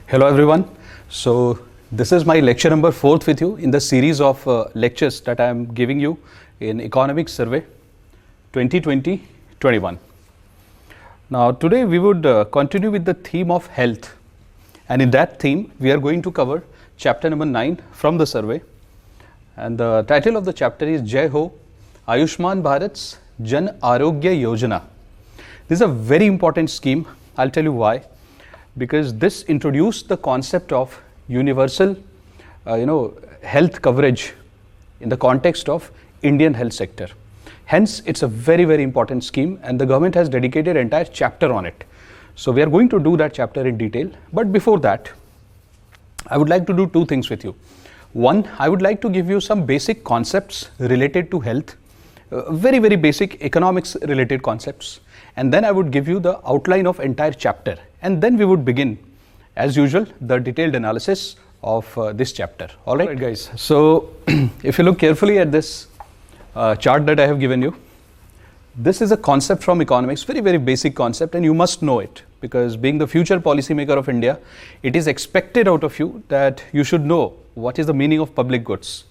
Hello everyone. So this is my lecture number 4th with you in the series of lectures that I am giving you in Economic Survey 2020-21. Now today we would continue with the theme of health, and in that theme we are going to cover chapter number 9 from the survey, and the title of the chapter is Jai Ho Ayushman Bharat's Jan Arogya Yojana. This is a very important scheme. I'll tell you why. Because this introduced the concept of universal health coverage in the context of Indian health sector. Hence it's a very important scheme, and the government has dedicated an entire chapter on it. So we are going to do that chapter in detail, but before that I would like to do two things with you. One, I would like to give you some basic concepts related to health, very basic economics related concepts, and then I would give you the outline of entire chapter, and then we would begin as usual the detailed analysis of this chapter. All right guys, so if you look carefully at this chart that I have given you, this is a concept from economics, very basic concept, and you must know it, because being the future policymaker of India, it is expected out of you that you should know what is the meaning of public goods.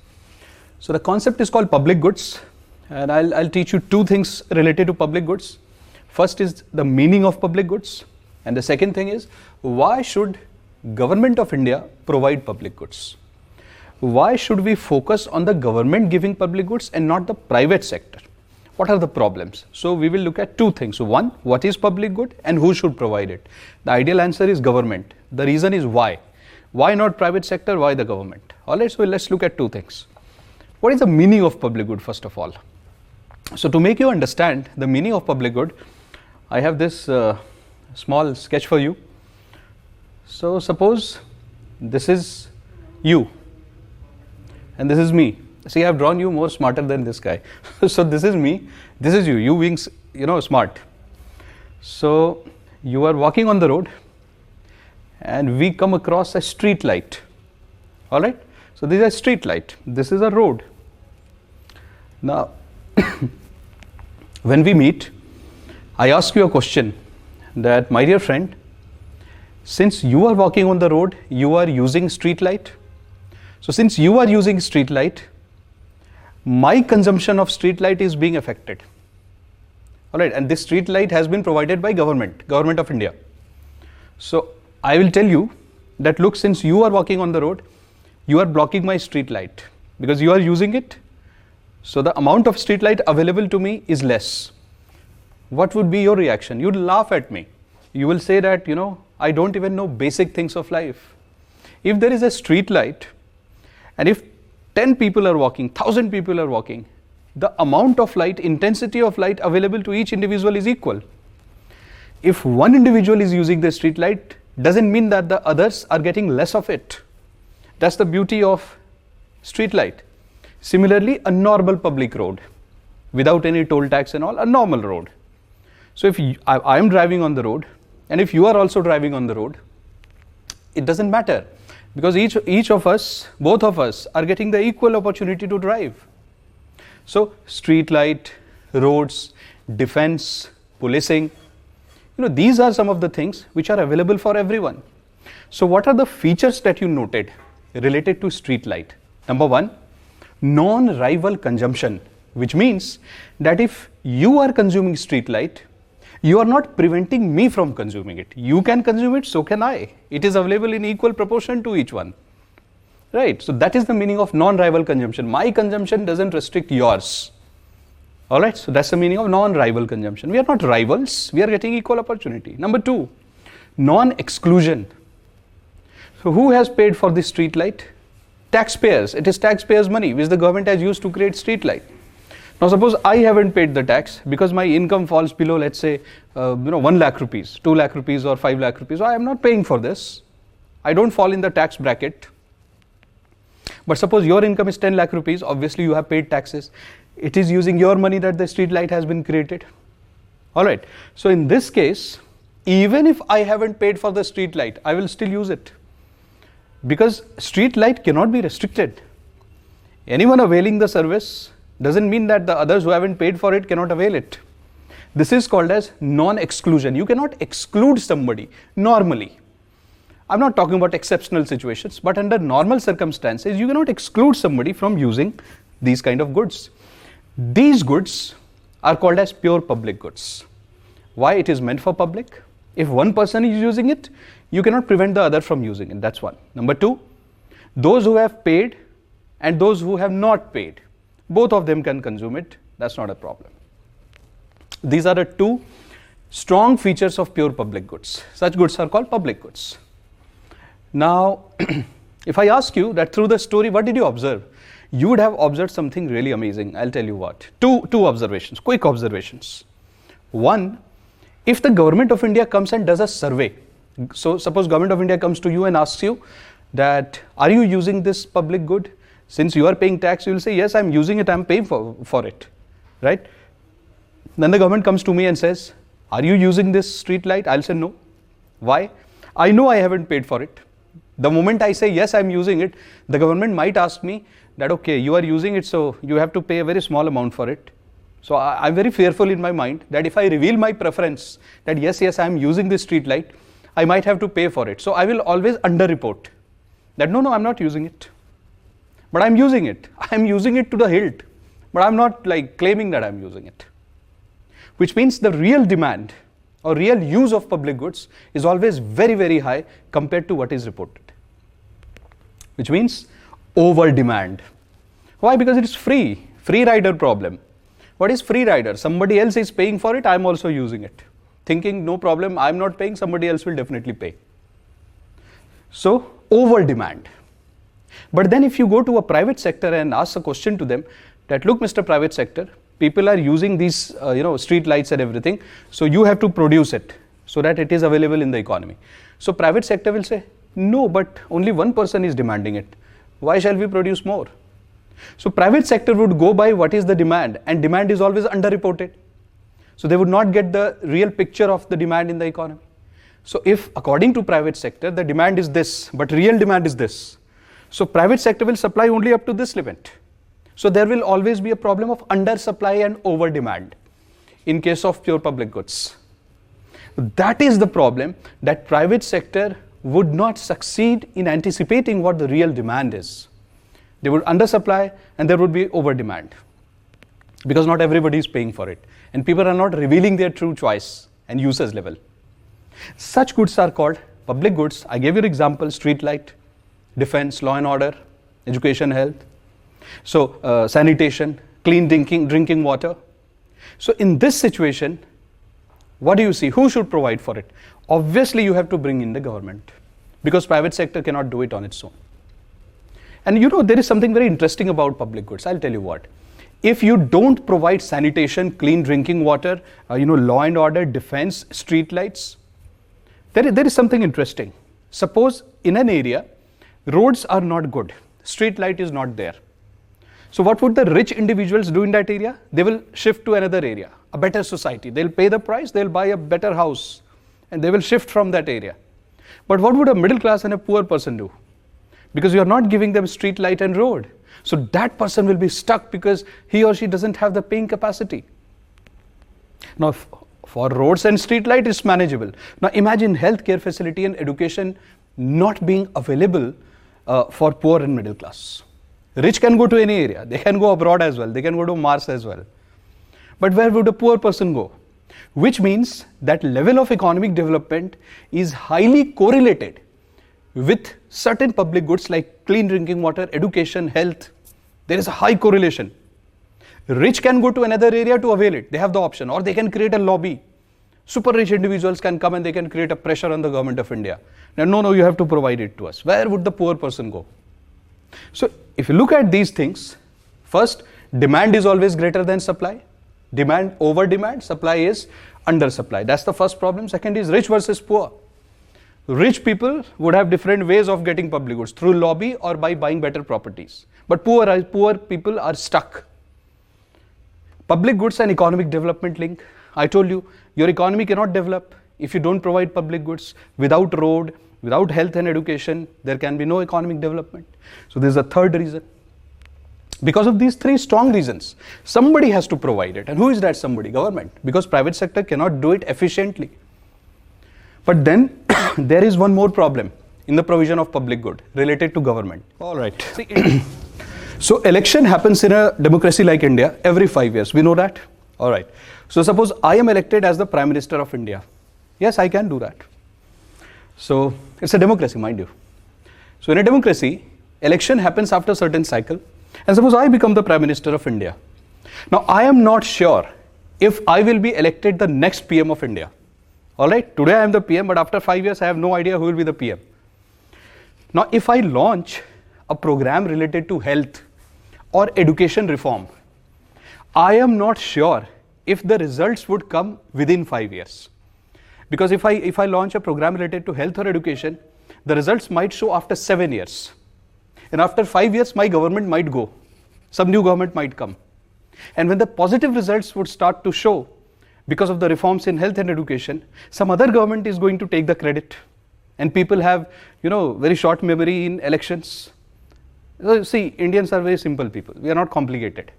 So the concept is called public goods, and I'll teach you two things related to public goods. First is the meaning of public goods, and the second thing is why should government of India provide public goods? Why should we focus on the government giving public goods and not the private sector? What are the problems? So we will look at two things. So one, what is public good and who should provide it? The ideal answer is government. The reason is why. Why not private sector? Why the government? All right, so let's look at two things. What is the meaning of public good first of all? So to make you understand the meaning of public good, I have this small sketch for you. So suppose this is you and this is me. See, I have drawn you more smarter than this guy. So this is me, this is you being smart. So you are walking on the road and we come across a street light. All right, so this is a street light, this is a road. Now when we meet, I ask you a question that, my dear friend, since you are walking on the road, you are using street light. So since you are using street light, my consumption of street light is being affected. All right, and this street light has been provided by government of India. So I will tell you that, look, since you are walking on the road, you are blocking my street light because you are using it. So the amount of street light available to me is less. What would be your reaction? You'd laugh at me. You will say that, I don't even know basic things of life. If there is a street light and if 10 people are walking, 1,000 people are walking, the amount of light, intensity of light available to each individual is equal. If one individual is using the street light, doesn't mean that the others are getting less of it. That's the beauty of street light. Similarly, a normal public road without any toll tax and all, a normal road. So if I am driving on the road and if you are also driving on the road, it doesn't matter, because each of us, both of us are getting the equal opportunity to drive. So street light, roads, defense, policing, these are some of the things which are available for everyone. So what are the features that you noted related to street light? Number one, non-rival consumption, which means that if you are consuming street light, you are not preventing me from consuming it. You can consume it, so can I. It is available in equal proportion to each one. Right? So that is the meaning of non-rival consumption. My consumption doesn't restrict yours. All right? So that's the meaning of non-rival consumption. We are not rivals. We are getting equal opportunity. Number two, non-exclusion. So who has paid for this street light? Taxpayers. It is taxpayers' money which the government has used to create street light. Now suppose I haven't paid the tax because my income falls below, let's say, 1 lakh rupees, 2 lakh rupees or 5 lakh rupees. So I am not paying for this. I don't fall in the tax bracket. But suppose your income is 10 lakh rupees, obviously you have paid taxes. It is using your money that the street light has been created. All right. So in this case, even if I haven't paid for the street light, I will still use it, because street light cannot be restricted. Anyone availing the service doesn't mean that the others who haven't paid for it cannot avail it. This is called as non-exclusion. You cannot exclude somebody normally. I'm not talking about exceptional situations, but under normal circumstances, you cannot exclude somebody from using these kind of goods. These goods are called as pure public goods. Why? It is meant for public. If one person is using it, you cannot prevent the other from using it. That's one. Number two, those who have paid and those who have not paid, both of them can consume it. That's not a problem. These are the two strong features of pure public goods. Such goods are called public goods. Now, if I ask you that through the story, what did you observe? You would have observed something really amazing. I'll tell you what. Two observations, quick observations. One, if the government of India comes and does a survey, so suppose government of India comes to you and asks you that, are you using this public good? Since you are paying tax, you will say, yes, I'm using it, I'm paying for it, right? Then the government comes to me and says, are you using this street light? I'll say no. Why? I know I haven't paid for it. The moment I say, yes, I'm using it, the government might ask me that, okay, you are using it, so you have to pay a very small amount for it. So I'm very fearful in my mind that if I reveal my preference that yes, I'm using this street light, I might have to pay for it. So I will always underreport that no, I'm not using it. But I'm using it. I'm using it to the hilt. But I'm not like claiming that I'm using it. Which means the real demand or real use of public goods is always very, very high compared to what is reported. Which means over demand. Why? Because it is free. Free rider problem. What is free rider? Somebody else is paying for it, I'm also using it. Thinking no problem, I'm not paying, somebody else will definitely pay. So, over demand. But then if you go to a private sector and ask a question to them that, look, Mr. Private Sector, people are using these street lights and everything, so you have to produce it so that it is available in the economy. So private sector will say, no, but only one person is demanding it. Why shall we produce more? So private sector would go by what is the demand, and demand is always underreported. So they would not get the real picture of the demand in the economy. So if according to private sector, the demand is this, but real demand is this. So private sector will supply only up to this limit. So there will always be a problem of undersupply and over demand in case of pure public goods. That is the problem, that private sector would not succeed in anticipating what the real demand is. They would undersupply and there would be over demand because not everybody is paying for it and people are not revealing their true choice and usage level. Such goods are called public goods. I gave you an example: street light, defense, law and order, education, health. So sanitation, clean drinking water. So in this situation, what do you see? Who should provide for it? Obviously you have to bring in the government because private sector cannot do it on its own. And you know, there is something very interesting about public goods. I'll tell you what. If you don't provide sanitation, clean drinking water, law and order, defense, street lights, there is something interesting. Suppose in an area, roads are not good, street light is not there. So what would the rich individuals do in that area? They will shift to another area, a better society. They'll pay the price, they'll buy a better house, and they will shift from that area. But what would a middle class and a poor person do? Because you are not giving them street light and road. So that person will be stuck because he or she doesn't have the paying capacity. Now, for roads and street light, it's manageable. Now imagine healthcare facility and education not being available for poor and middle class. Rich can go to any area. They can go abroad as well. They can go to Mars as well. But where would a poor person go? Which means that level of economic development is highly correlated with certain public goods like clean drinking water, education, health. There is a high correlation. Rich can go to another area to avail it. They have the option, or they can create a lobby. Super rich individuals can come and they can create a pressure on the government of India. Now, no, you have to provide it to us. Where would the poor person go? So if you look at these things, first, demand is always greater than supply. Demand over demand, supply is under supply. That's the first problem. Second is rich versus poor. Rich people would have different ways of getting public goods, through lobby or by buying better properties. But poor people are stuck. Public goods and economic development link. I told you, your economy cannot develop if you don't provide public goods. Without road, without health and education, there can be no economic development. So this is a third reason. Because of these three strong reasons, somebody has to provide it. And who is that somebody? Government. Because private sector cannot do it efficiently. But then there is one more problem. in the provision of public good related to government. All right. So election happens in a democracy like India every 5 years. We know that. All right. So suppose I am elected as the Prime Minister of India. Yes, I can do that. So it's a democracy, mind you. So in a democracy, election happens after a certain cycle. And suppose I become the Prime Minister of India. Now I am not sure if I will be elected the next PM of India. All right. Today I am the PM, but after 5 years I have no idea who will be the PM. Now if I launch a program related to health or education reform, I am not sure if the results would come within 5 years. Because if I launch a program related to health or education, the results might show after 7 years. And after 5 years, my government might go. Some new government might come. And when the positive results would start to show because of the reforms in health and education, some other government is going to take the credit. And people have, very short memory in elections. So see, Indians are very simple people. We are not complicated.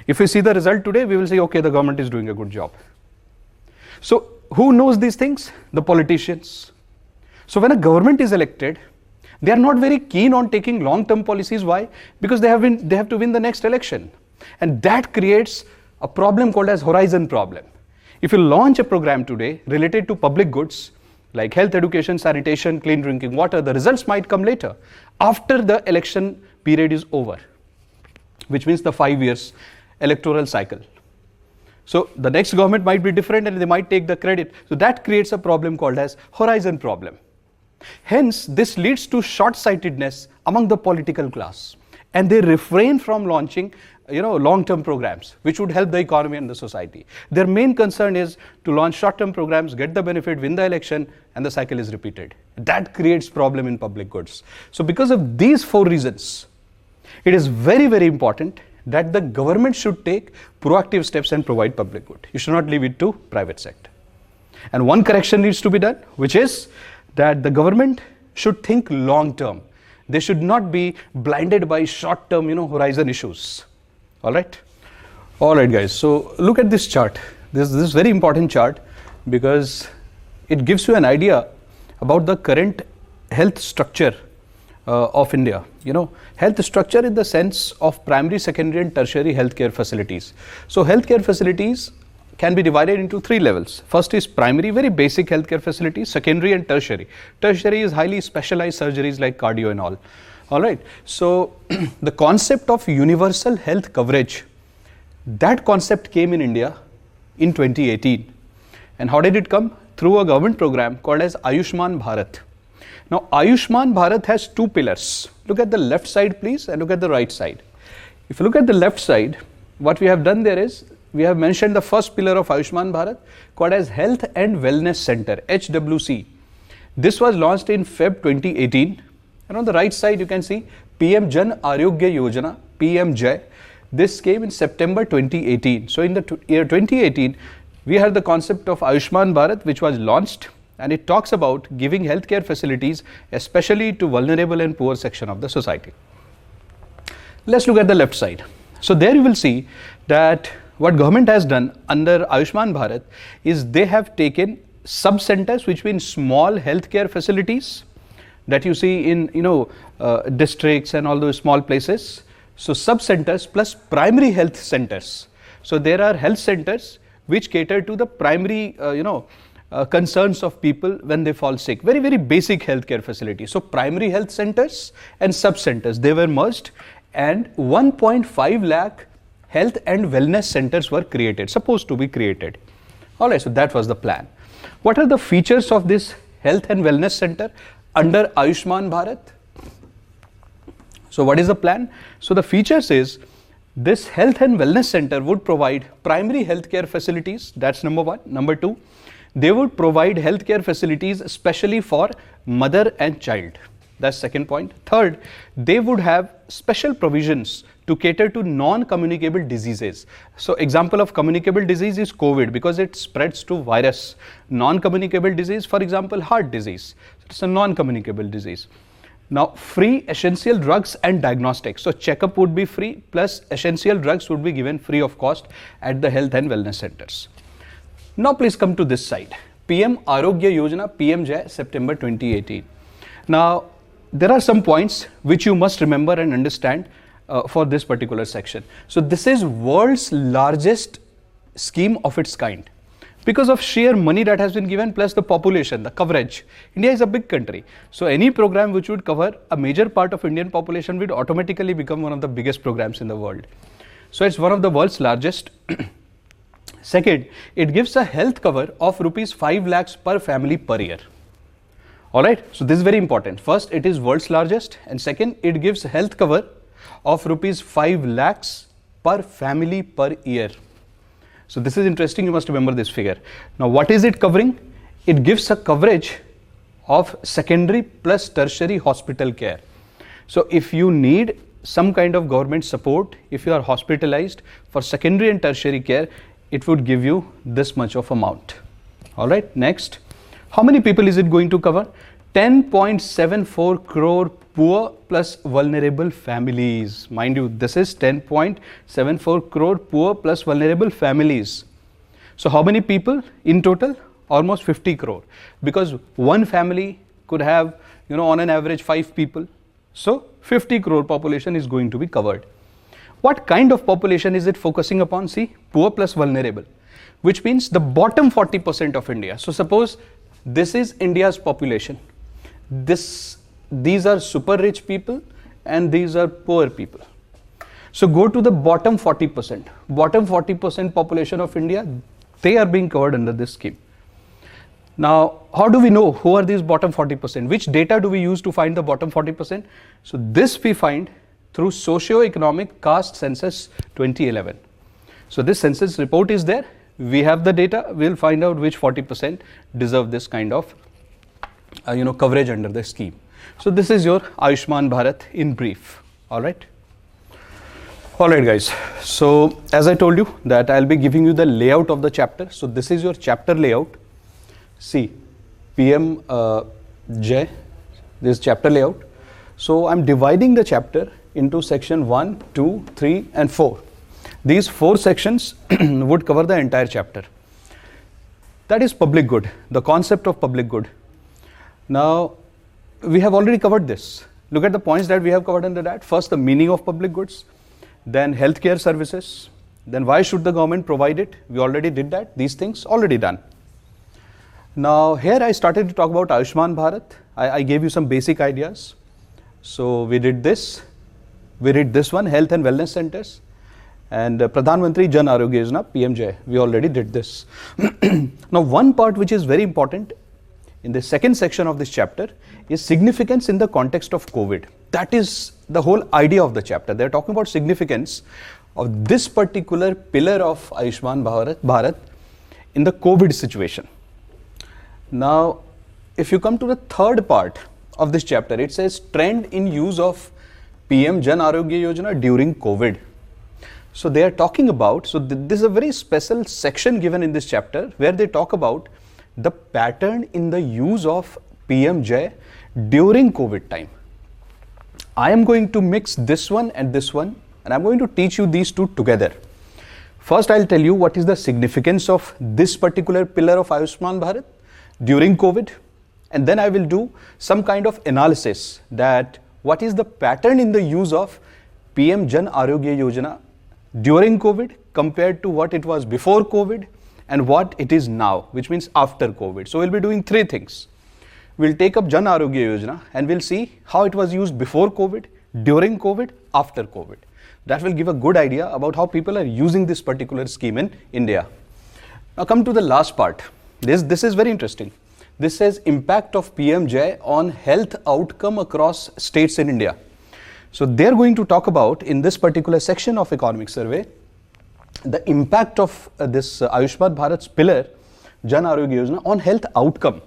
If we see the result today, we will say, okay, the government is doing a good job. So who knows these things? The politicians. So when a government is elected, they are not very keen on taking long-term policies. Why? Because they have to win the next election. And that creates a problem called as horizon problem. If you launch a program today related to public goods, like health, education, sanitation, clean drinking water, the results might come later, after the election period is over, which means the 5 years electoral cycle. So the next government might be different and they might take the credit. So that creates a problem called as horizon problem. Hence, this leads to short-sightedness among the political class, and they refrain from launching long-term programs which would help the economy and the society. Their main concern is to launch short-term programs, get the benefit, win the election, and the cycle is repeated. That creates problem in public goods. So because of these 4 reasons, it is very, very important that the government should take proactive steps and provide public good. You should not leave it to private sector. And one correction needs to be done, which is that the government should think long-term. They should not be blinded by short-term, horizon issues. All right? All right, guys. So look at this chart. This is very important chart because it gives you an idea about the current health structure of India. Health structure in the sense of primary, secondary and tertiary healthcare facilities. So healthcare facilities can be divided into 3 levels. First is primary, very basic healthcare facilities, secondary and tertiary. Tertiary is highly specialized surgeries like cardio and all. All right. So the concept of universal health coverage, that concept came in India in 2018. And how did it come? Through a government program called as Ayushman Bharat. Now Ayushman Bharat has 2 pillars. Look at the left side please and look at the right side. If you look at the left side, what we have done there is, we have mentioned the first pillar of Ayushman Bharat called as Health and Wellness Center, HWC. This was launched in Feb 2018. And on the right side, you can see PM Jan Arogya Yojana, PMJ. This came in September 2018. So in the year 2018, we had the concept of Ayushman Bharat, which was launched, and it talks about giving healthcare facilities, especially to vulnerable and poor section of the society. Let's look at the left side. So there you will see that what government has done under Ayushman Bharat is they have taken sub-centers, which means small healthcare facilities that you see in districts and all those small places. So sub-centers plus primary health centers. So there are health centers which cater to the primary concerns of people when they fall sick. Very, very basic healthcare facilities. So primary health centers and sub-centers, they were merged, and 1.5 lakh health and wellness centers were created, supposed to be created. All right, so that was the plan. What are the features of this health and wellness center under Ayushman Bharat? So what is the plan? So the features is, this health and wellness center would provide primary healthcare facilities. That's number 1. Number 2, they would provide healthcare facilities especially for mother and child. That's second point. Third, they would have special provisions to cater to non-communicable diseases. So example of communicable disease is COVID, because it spreads to virus. Non-communicable disease, for example, heart disease. It's a non-communicable disease. Now, free essential drugs and diagnostics. So checkup would be free, plus essential drugs would be given free of cost at the health and wellness centers. Now please come to this side. PM Arogya Yojana, PMJ, September 2018. Now, there are some points which you must remember and understand for this particular section. So this is world's largest scheme of its kind. Because of sheer money that has been given plus the population, the coverage. India is a big country. So any program which would cover a major part of Indian population would automatically become one of the biggest programs in the world. So it's one of the world's largest. Second, it gives a health cover of rupees 5 lakhs per family per year. Alright, so this is very important. First, it is world's largest, and second, it gives health cover of rupees 5 lakhs per family per year. So this is interesting, you must remember this figure. Now what is it covering? It gives a coverage of secondary plus tertiary hospital care. So if you need some kind of government support, if you are hospitalized for secondary and tertiary care, it would give you this much of amount. Alright, next. How many people is it going to cover? 10.74 crore poor plus vulnerable families. Mind you, this is 10.74 crore poor plus vulnerable families. So how many people in total? Almost 50 crore. Because one family could have, on an average 5 people. So 50 crore population is going to be covered. What kind of population is it focusing upon? See, poor plus vulnerable, which means the bottom 40% of India. So suppose this is India's population. These are super rich people and these are poor people. So go to the bottom 40%. Bottom 40% population of India, they are being covered under this scheme. Now, how do we know who are these bottom 40%? Which data do we use to find the bottom 40%? So this we find through Socio-Economic Caste Census 2011. So this census report is there. We have the data. We'll find out which 40% deserve this kind of coverage under the scheme. So this is your Ayushman Bharat in brief. Alright guys, so as I told you that I'll be giving you the layout of the chapter. So this is your chapter layout. See, PM J, this chapter layout. So I'm dividing the chapter into section 1, 2, 3 and 4. These 4 sections would cover the entire chapter. That is public good, the concept of public good. Now, we have already covered this. Look at the points that we have covered under that. First, the meaning of public goods, then healthcare services, then why should the government provide it? We already did that. These things already done. Now, here I started to talk about Ayushman Bharat. I gave you some basic ideas. So, we did this. We did this one, health and wellness centers. And Pradhan Mantri Jan Arogya Yojana, PMJ. We already did this. Now, one part which is very important in the second section of this chapter is significance in the context of COVID. That is the whole idea of the chapter. They are talking about significance of this particular pillar of Ayushman Bharat in the COVID situation. Now, if you come to the third part of this chapter, it says trend in use of PM Jan Arogya Yojana during COVID. So they are talking about, so this is a very special section given in this chapter where they talk about the pattern in the use of PMJ during COVID time. I am going to mix this one and I'm going to teach you these two together. First, I'll tell you what is the significance of this particular pillar of Ayushman Bharat during COVID, and then I will do some kind of analysis that what is the pattern in the use of PM Jan Arogya Yojana during COVID compared to what it was before COVID and what it is now, which means after COVID. So we'll be doing 3 things. We'll take up Jan Arogya Yojana and we'll see how it was used before COVID, during COVID, after COVID. That will give a good idea about how people are using this particular scheme in India. Now come to the last part. This is very interesting. This says impact of PMJ on health outcome across states in India. So they're going to talk about in this particular section of economic survey the impact of this Ayushman Bharat's pillar, Jan Arogya Yojana, on health outcome.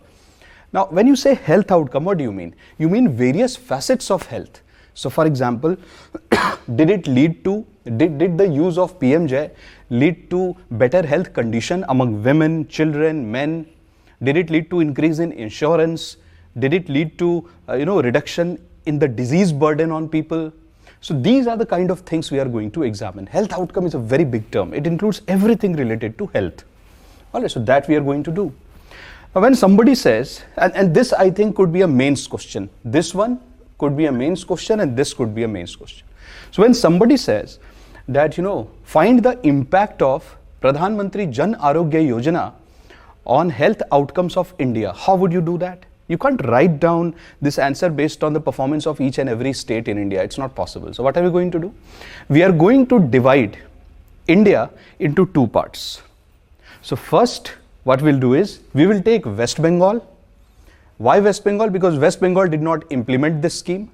Now, when you say health outcome, what do you mean? You mean various facets of health. So, for example, did the use of PMJ lead to better health condition among women, children, men? Did it lead to increase in insurance? Did it lead to reduction in the disease burden on people? So these are the kind of things we are going to examine. Health outcome is a very big term. It includes everything related to health. Alright, so that we are going to do. Now when somebody says, and this I think could be a mains question, this one could be a mains question and this could be a mains question. So when somebody says that, find the impact of Pradhan Mantri Jan Arogya Yojana on health outcomes of India, how would you do that? You can't write down this answer based on the performance of each and every state in India. It's not possible. So what are we going to do? We are going to divide India into two parts. So first, what we'll do is, we will take West Bengal. Why West Bengal? Because West Bengal did not implement this scheme.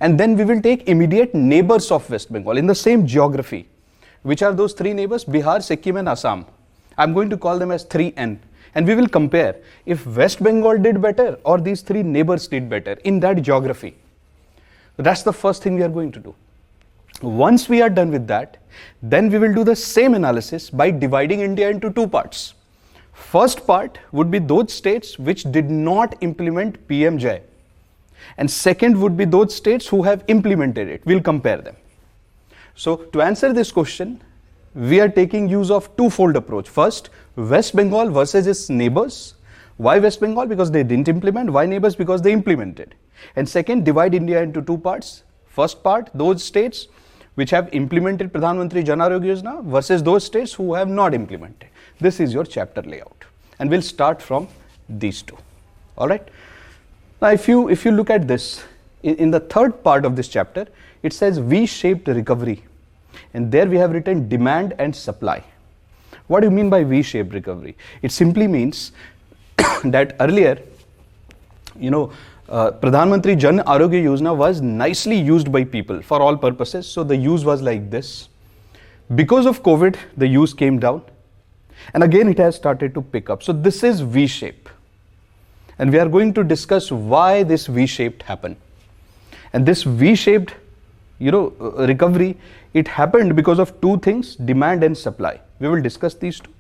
And then we will take immediate neighbors of West Bengal in the same geography. Which are those three neighbors? Bihar, Sikkim and Assam. I'm going to call them as 3N. And we will compare if West Bengal did better or these three neighbors did better in that geography. That's the first thing we are going to do. Once we are done with that, then we will do the same analysis by dividing India into two parts. First part would be those states which did not implement PMJ. And second would be those states who have implemented it. We'll compare them. So to answer this question, we are taking use of twofold approach. First, West Bengal versus its neighbors. Why West Bengal? Because they didn't implement. Why neighbors? Because they implemented. And second, divide India into two parts. First part, those states which have implemented Pradhan Mantri Jan Arogya Yojana versus those states who have not implemented. This is your chapter layout. And we'll start from these two. All right. Now, if you look at this, in the third part of this chapter, it says V-shaped recovery. And there we have written demand and supply. What do you mean by V-shaped recovery? It simply means that earlier, Pradhan Mantri Jan Arogya Yojana was nicely used by people for all purposes. So the use was like this. Because of COVID, the use came down. And again, it has started to pick up. So this is V-shape. And we are going to discuss why this V-shaped happened. And this V-shaped, recovery, it happened because of two things, demand and supply. We will discuss these two.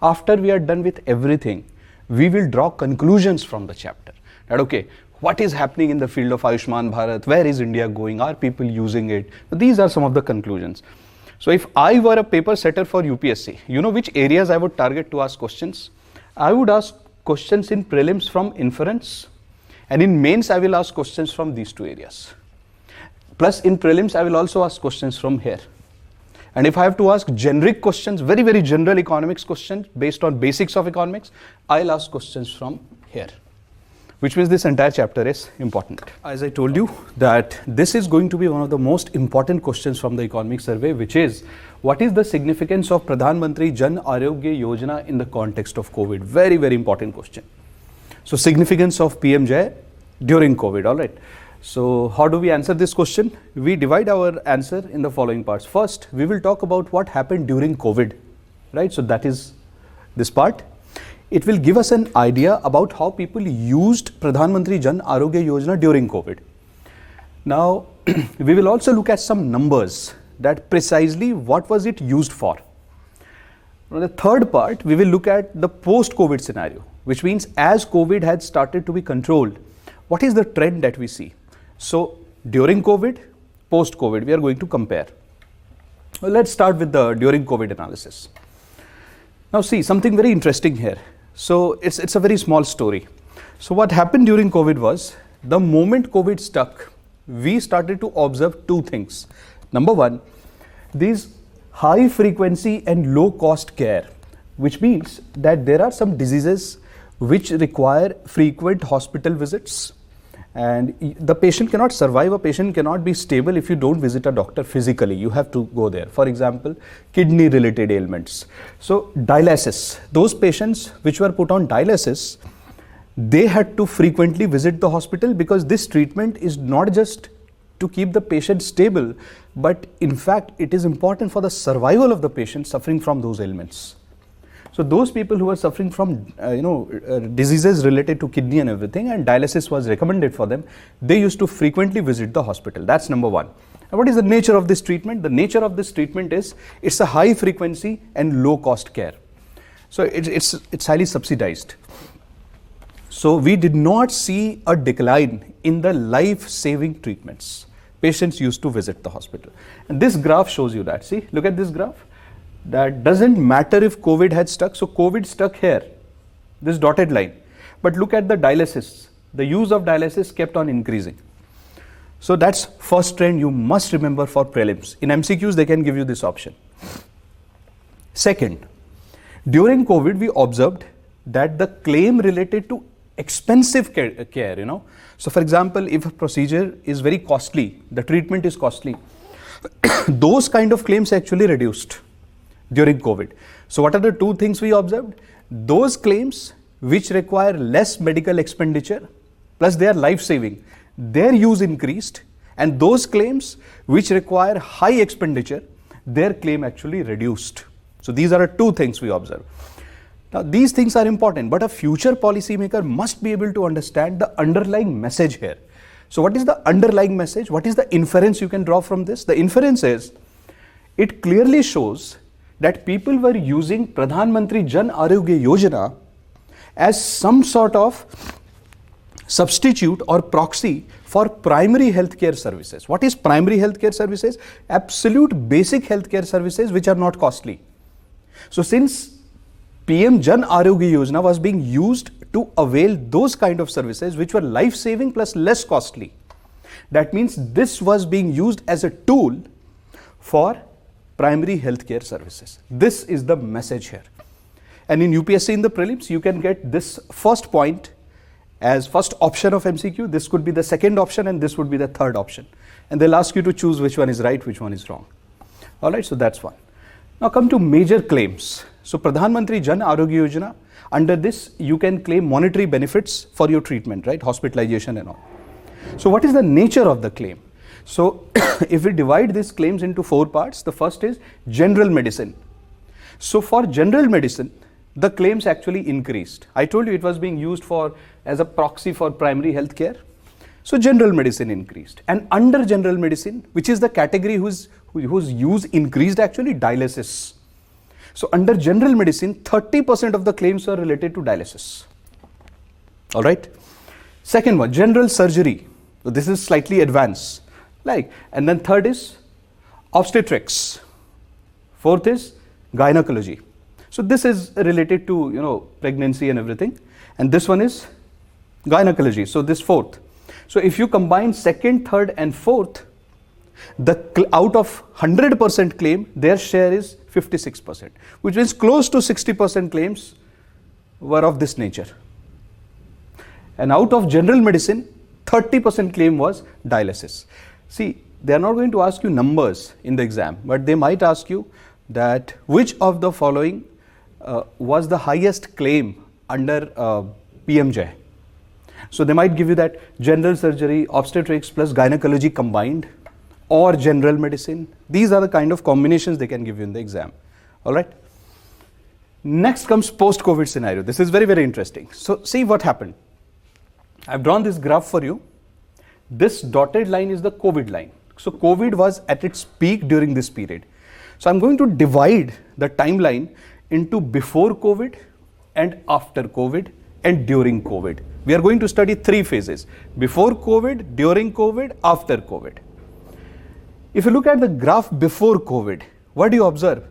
After we are done with everything, we will draw conclusions from the chapter. That, okay, what is happening in the field of Ayushman Bharat? Where is India going? Are people using it? These are some of the conclusions. So if I were a paper setter for UPSC, which areas I would target to ask questions? I would ask questions in prelims from inference, and in mains I will ask questions from these two areas. Plus in prelims I will also ask questions from here. And if I have to ask generic questions, very, very general economics questions based on basics of economics, I'll ask questions from here. Which means this entire chapter is important. As I told you that this is going to be one of the most important questions from the economic survey, which is, what is the significance of Pradhan Mantri Jan Arogya Yojana in the context of COVID? Very, very important question. So significance of PMJ during COVID, all right. So how do we answer this question? We divide our answer in the following parts. First, we will talk about what happened during COVID, right? So that is this part. It will give us an idea about how people used Pradhan Mantri Jan Arogya Yojana during COVID. Now, we will also look at some numbers that precisely what was it used for. Now, the third part, we will look at the post-COVID scenario, which means as COVID had started to be controlled, what is the trend that we see? So, during COVID, post-COVID, we are going to compare. Well, let's start with the during COVID analysis. Now, see something very interesting here. So, it's a very small story. So, what happened during COVID was, the moment COVID stuck, we started to observe two things. Number one, these high frequency and low cost care, which means that there are some diseases which require frequent hospital visits, and the patient cannot survive, a patient cannot be stable if you don't visit a doctor physically. You have to go there. For example, kidney related ailments. So dialysis, those patients which were put on dialysis, they had to frequently visit the hospital, because this treatment is not just to keep the patient stable, but in fact it is important for the survival of the patient suffering from those ailments. So those people who are suffering from diseases related to kidney and everything, and dialysis was recommended for them, they used to frequently visit the hospital. That's number one. And what is the nature of this treatment? The nature of this treatment is, it's a high frequency and low cost care. So it's highly subsidized. So we did not see a decline in the life-saving treatments. Patients used to visit the hospital. And this graph shows you that. See, look at this graph. That doesn't matter if COVID had stuck. So COVID stuck here. this dotted line. But look at the dialysis. The use of dialysis kept on increasing. So that's first trend you must remember for prelims. In MCQs, they can give you this option. Second, during COVID, we observed that the claim related to expensive care, So for example, if a procedure is very costly, the treatment is costly, those kind of claims actually reduced during COVID. So what are the two things we observed? Those claims which require less medical expenditure, plus they are life-saving, their use increased, and those claims which require high expenditure, their claim actually reduced. So these are the two things we observe. Now these things are important, but a future policymaker must be able to understand the underlying message here. So what is the underlying message? What is the inference you can draw from this? The inference is, it clearly shows that people were using Pradhan Mantri Jan Arogya Yojana as some sort of substitute or proxy for primary healthcare services. What is primary healthcare services? Absolute basic healthcare services which are not costly. So since PM Jan Arogya Yojana was being used to avail those kind of services which were life-saving plus less costly, that means this was being used as a tool for primary healthcare services. This is the message here. And in UPSC in the prelims, you can get this first point as first option of MCQ. This could be the second option and this would be the third option. And they'll ask you to choose which one is right, which one is wrong. All right, so that's one. Now come to major claims. So Pradhan Mantri Jan Arogya Yojana, under this you can claim monetary benefits for your treatment, right? Hospitalization and all. So what is the nature of the claim? So if we divide these claims into four parts, the first is general medicine. So for general medicine, the claims actually increased. I told you it was being used as a proxy for primary health care. So general medicine increased. And under general medicine, which is the category whose use increased actually, dialysis. So under general medicine, 30% of the claims were related to dialysis. All right. Second one, general surgery. So this is slightly advanced. And then third is obstetrics. Fourth is gynecology. So this is related to, pregnancy and everything. And this one is gynecology. So this fourth. So if you combine second, third and fourth, out of 100% claim, their share is 56%, which means close to 60% claims were of this nature. And out of general medicine, 30% claim was dialysis. See, they are not going to ask you numbers in the exam, but they might ask you that which of the following was the highest claim under PMJ. So they might give you that general surgery, obstetrics plus gynecology combined, or general medicine. These are the kind of combinations they can give you in the exam. All right. Next comes post-COVID scenario. This is very, very interesting. So see what happened. I've drawn this graph for you. This dotted line is the COVID line. So COVID was at its peak during this period. So I'm going to divide the timeline into before COVID and after COVID and during COVID. We are going to study three phases: before COVID, during COVID, after COVID. If you look at the graph before COVID, what do you observe?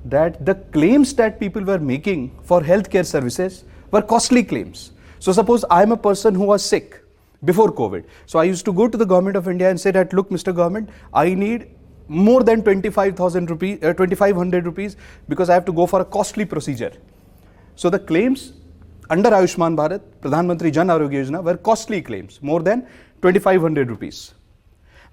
That the claims that people were making for healthcare services were costly claims. So suppose I am a person who was sick before COVID. So I used to go to the government of India and say that, look, Mr. Government, I need more than 25,000 rupees, 2,500 rupees because I have to go for a costly procedure. So the claims under Ayushman Bharat, Pradhan Mantri Jan Arogya Yojana were costly claims, more than 2,500 rupees.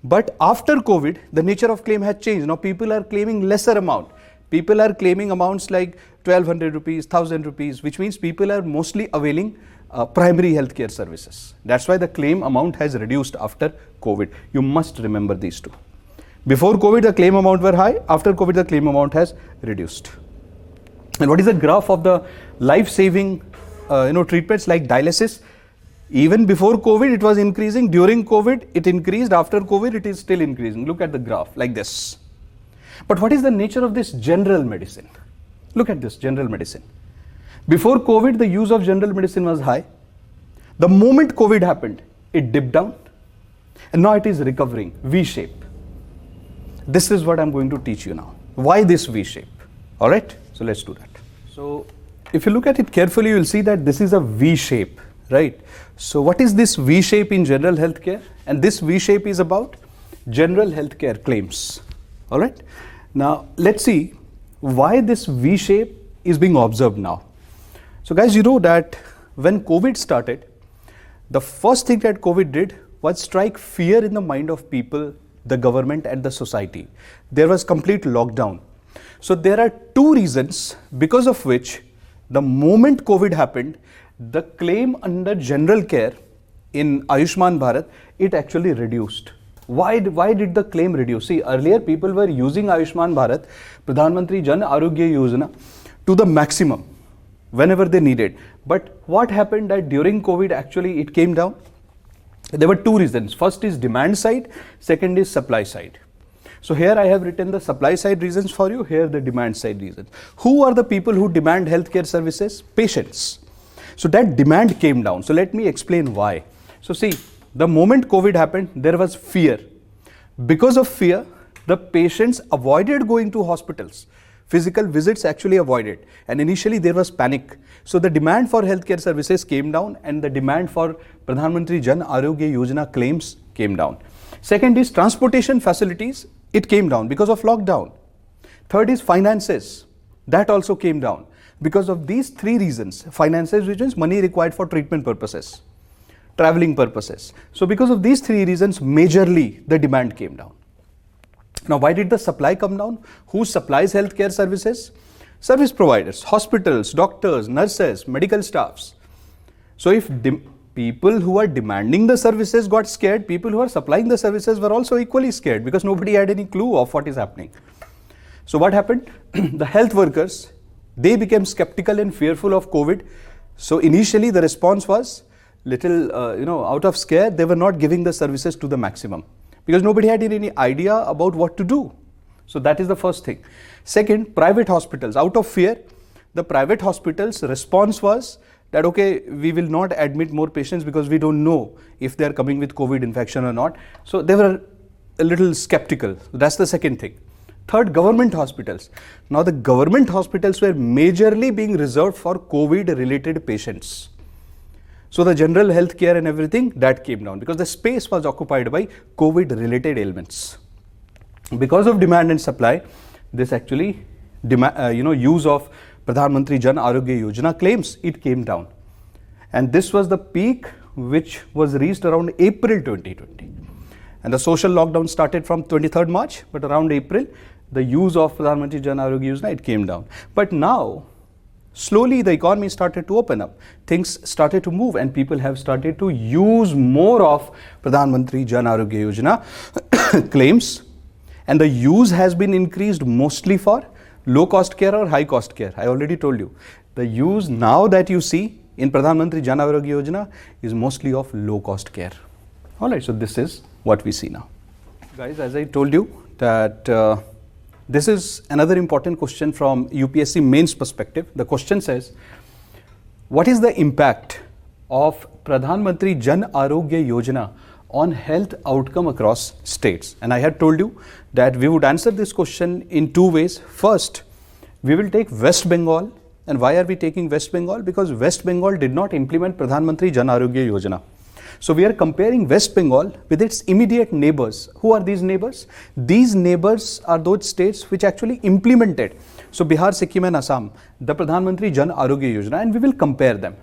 But after COVID, the nature of claim has changed. Now people are claiming lesser amount. People are claiming amounts like 1,200 rupees, 1,000 rupees, which means people are mostly availing primary healthcare services. That's why the claim amount has reduced after COVID. You must remember these two. Before COVID, the claim amount were high. After COVID, the claim amount has reduced. And what is the graph of the life-saving treatments like dialysis? Even before COVID, it was increasing. During COVID, it increased. After COVID, it is still increasing. Look at the graph like this. But what is the nature of this general medicine? Look at this general medicine. Before COVID, the use of general medicine was high. The moment COVID happened, it dipped down. And now it is recovering, V-shape. This is what I'm going to teach you now. Why this V-shape? All right, so let's do that. So if you look at it carefully, you will see that this is a V shape, right? So what is this V shape in general healthcare? And this V shape is about general healthcare claims, all right? Now, let's see why this V shape is being observed now. So guys, you know that when COVID started, the first thing that COVID did was strike fear in the mind of people, the government and the society. There was complete lockdown. So there are two reasons because of which the moment COVID happened, the claim under general care in Ayushman Bharat, it actually reduced. Why did the claim reduce? See, earlier people were using Ayushman Bharat, Pradhan Mantri Jan Arogya Yojana to the maximum whenever they needed. But what happened that during COVID actually it came down? There were two reasons. First is demand side, second is supply side. So here I have written the supply side reasons for you, here the demand side reasons. Who are the people who demand healthcare services? Patients. So that demand came down. So let me explain why. So see, the moment COVID happened, there was fear. Because of fear, the patients avoided going to hospitals. Physical visits actually avoided. And initially there was panic. So the demand for healthcare services came down and the demand for Pradhan Mantri Jan Arogya Yojana claims came down. Second is transportation facilities. It came down because of lockdown. Third is finances. That also came down. Because of these three reasons, finances, which is money required for treatment purposes, traveling purposes. So because of these three reasons, majorly the demand came down. Now, why did the supply come down? Who supplies healthcare services? Service providers, hospitals, doctors, nurses, medical staffs. So if people who are demanding the services got scared, people who are supplying the services were also equally scared because nobody had any clue of what is happening. So what happened? The health workers, they became skeptical and fearful of COVID. So initially the response was little, out of scare, they were not giving the services to the maximum because nobody had any idea about what to do. So that is the first thing. Second, private hospitals, out of fear, the private hospitals' response was that, okay, we will not admit more patients because we don't know if they are coming with COVID infection or not. So they were a little skeptical. That's the second thing. Third, government hospitals. Now the government hospitals were majorly being reserved for COVID-related patients. So the general health care and everything, that came down because the space was occupied by COVID-related ailments. Because of demand and supply, this actually, use of Pradhan Mantri Jan Arogya Yojana claims, it came down. And this was the peak which was reached around April 2020. And the social lockdown started from 23rd March, but around April, the use of Pradhan Mantri Jan Arogya Yojana, it came down. But now, slowly the economy started to open up. Things started to move and people have started to use more of Pradhan Mantri Jan Arogya Yojana claims. And the use has been increased mostly for low cost care or high cost care. I already told you. The use now that you see in Pradhan Mantri Jan Arogya Yojana is mostly of low cost care. Alright, so this is what we see now. Guys, as I told you that this is another important question from UPSC mains perspective. The question says, what is the impact of Pradhan Mantri Jan Arogya Yojana on health outcome across states? And I had told you that we would answer this question in two ways. First, we will take West Bengal. And why are we taking West Bengal? Because West Bengal did not implement Pradhan Mantri Jan Arogya Yojana. So we are comparing West Bengal with its immediate neighbors. Who are these neighbors? These neighbors are those states which actually implemented. So Bihar, Sikkim and Assam, the Pradhan Mantri Jan Arogya Yojana, and we will compare them.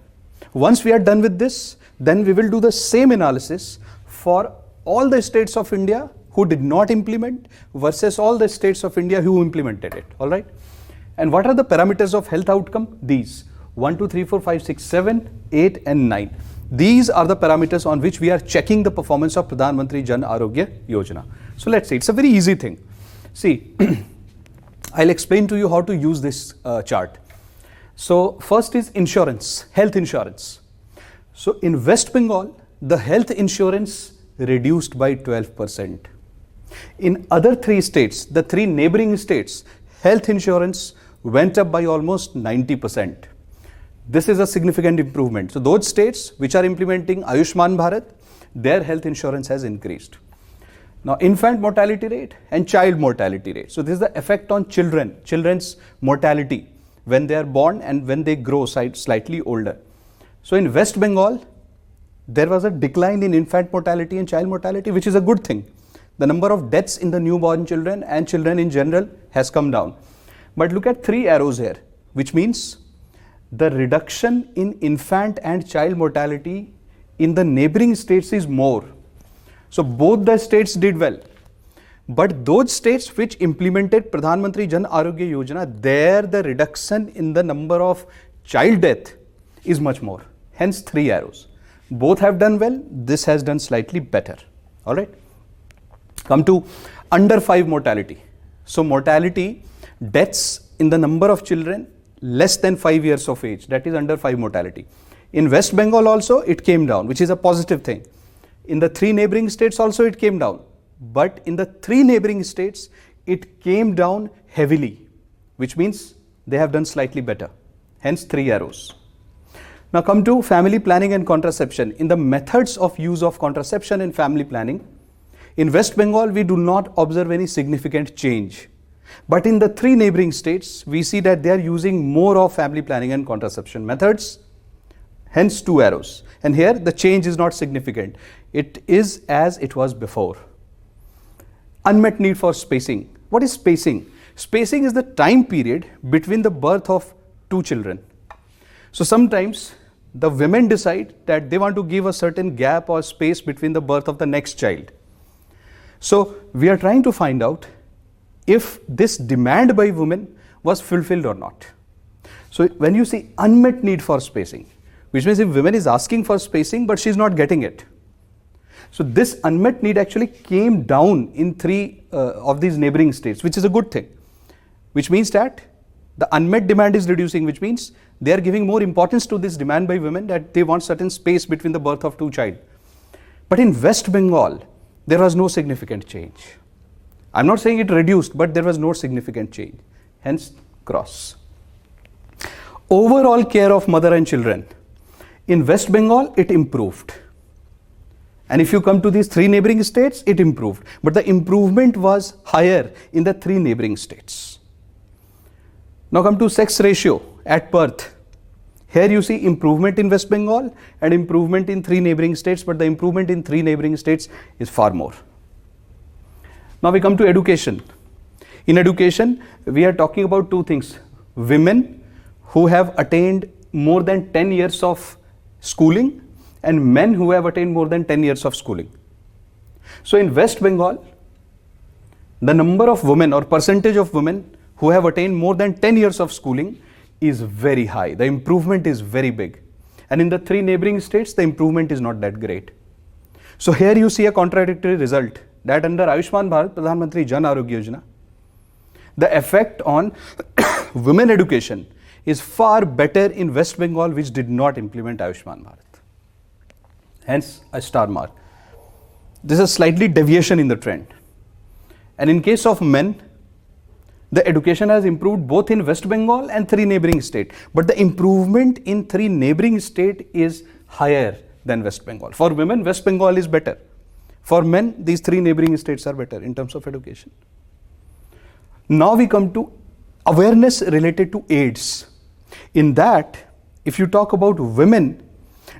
Once we are done with this, then we will do the same analysis for all the states of India who did not implement versus all the states of India who implemented it. All right. And what are the parameters of health outcome? These 1, 2, 3, 4, 5, 6, 7, 8 and 9. These are the parameters on which we are checking the performance of Pradhan Mantri Jan Arogya Yojana. So let's see, it's a very easy thing. See, I'll explain to you how to use this chart. So first is insurance, health insurance. So in West Bengal, the health insurance reduced by 12%. In other three states, the three neighboring states, health insurance went up by almost 90%. This is a significant improvement. So those states which are implementing Ayushman Bharat, their health insurance has increased. Now infant mortality rate and child mortality rate. So this is the effect on children's mortality when they are born and when they grow slightly older. So in West Bengal, there was a decline in infant mortality and child mortality, which is a good thing. The number of deaths in the newborn children and children in general has come down. But look at 3 arrows here, which means the reduction in infant and child mortality in the neighboring states is more. So both the states did well. But those states which implemented Pradhan Mantri Jan Arogya Yojana, there the reduction in the number of child death is much more. Hence 3 arrows. Both have done well. This has done slightly better. All right. Come to under 5 mortality. So mortality, deaths in the number of children less than 5 years of age, that is under 5 mortality. In West Bengal also it came down, which is a positive thing. In the 3 neighboring states also it came down. But in the 3 neighboring states, it came down heavily, which means they have done slightly better. Hence 3 arrows. Now come to family planning and contraception. In the methods of use of contraception and family planning, in West Bengal, we do not observe any significant change. But in the 3 neighboring states, we see that they are using more of family planning and contraception methods. Hence 2 arrows. And here the change is not significant. It is as it was before. Unmet need for spacing. What is spacing? Spacing is the time period between the birth of 2 children. So sometimes the women decide that they want to give a certain gap or space between the birth of the next child. So we are trying to find out if this demand by women was fulfilled or not. So when you see unmet need for spacing, which means if women is asking for spacing but she is not getting it. So this unmet need actually came down in 3 of these neighboring states, which is a good thing. Which means that the unmet demand is reducing, which means they are giving more importance to this demand by women that they want certain space between the birth of 2 child. But in West Bengal, there was no significant change. I'm not saying it reduced, but there was no significant change. Hence, cross. Overall care of mother and children. In West Bengal, it improved. And if you come to these 3 neighboring states, it improved. But the improvement was higher in the 3 neighboring states. Now come to sex ratio at birth. Here you see improvement in West Bengal and improvement in 3 neighboring states, but the improvement in 3 neighboring states is far more. Now we come to education. In education, we are talking about 2 things. Women who have attained more than 10 years of schooling and men who have attained more than 10 years of schooling. So in West Bengal, the number of women or percentage of women who have attained more than 10 years of schooling is very high. The improvement is very big. And in the 3 neighboring states, the improvement is not that great. So here you see a contradictory result that under Ayushman Bharat, Pradhan Mantri Jan Arogya Yojana, the effect on women education is far better in West Bengal, which did not implement Ayushman Bharat. Hence a star mark. This is a slightly deviation in the trend. And in case of men, the education has improved both in West Bengal and 3 neighboring states. But the improvement in 3 neighboring states is higher than West Bengal. For women, West Bengal is better. For men, these 3 neighboring states are better in terms of education. Now we come to awareness related to AIDS. In that, if you talk about women,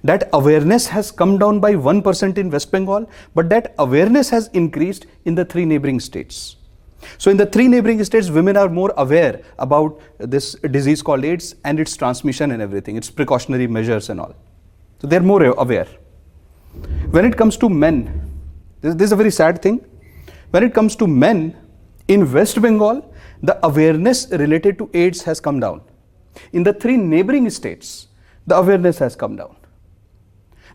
that awareness has come down by 1% in West Bengal, but that awareness has increased in the 3 neighboring states. So in the 3 neighboring states, women are more aware about this disease called AIDS and its transmission and everything, its precautionary measures and all. So they're more aware. When it comes to men, this is a very sad thing. When it comes to men, in West Bengal, the awareness related to AIDS has come down. In the 3 neighboring states, the awareness has come down.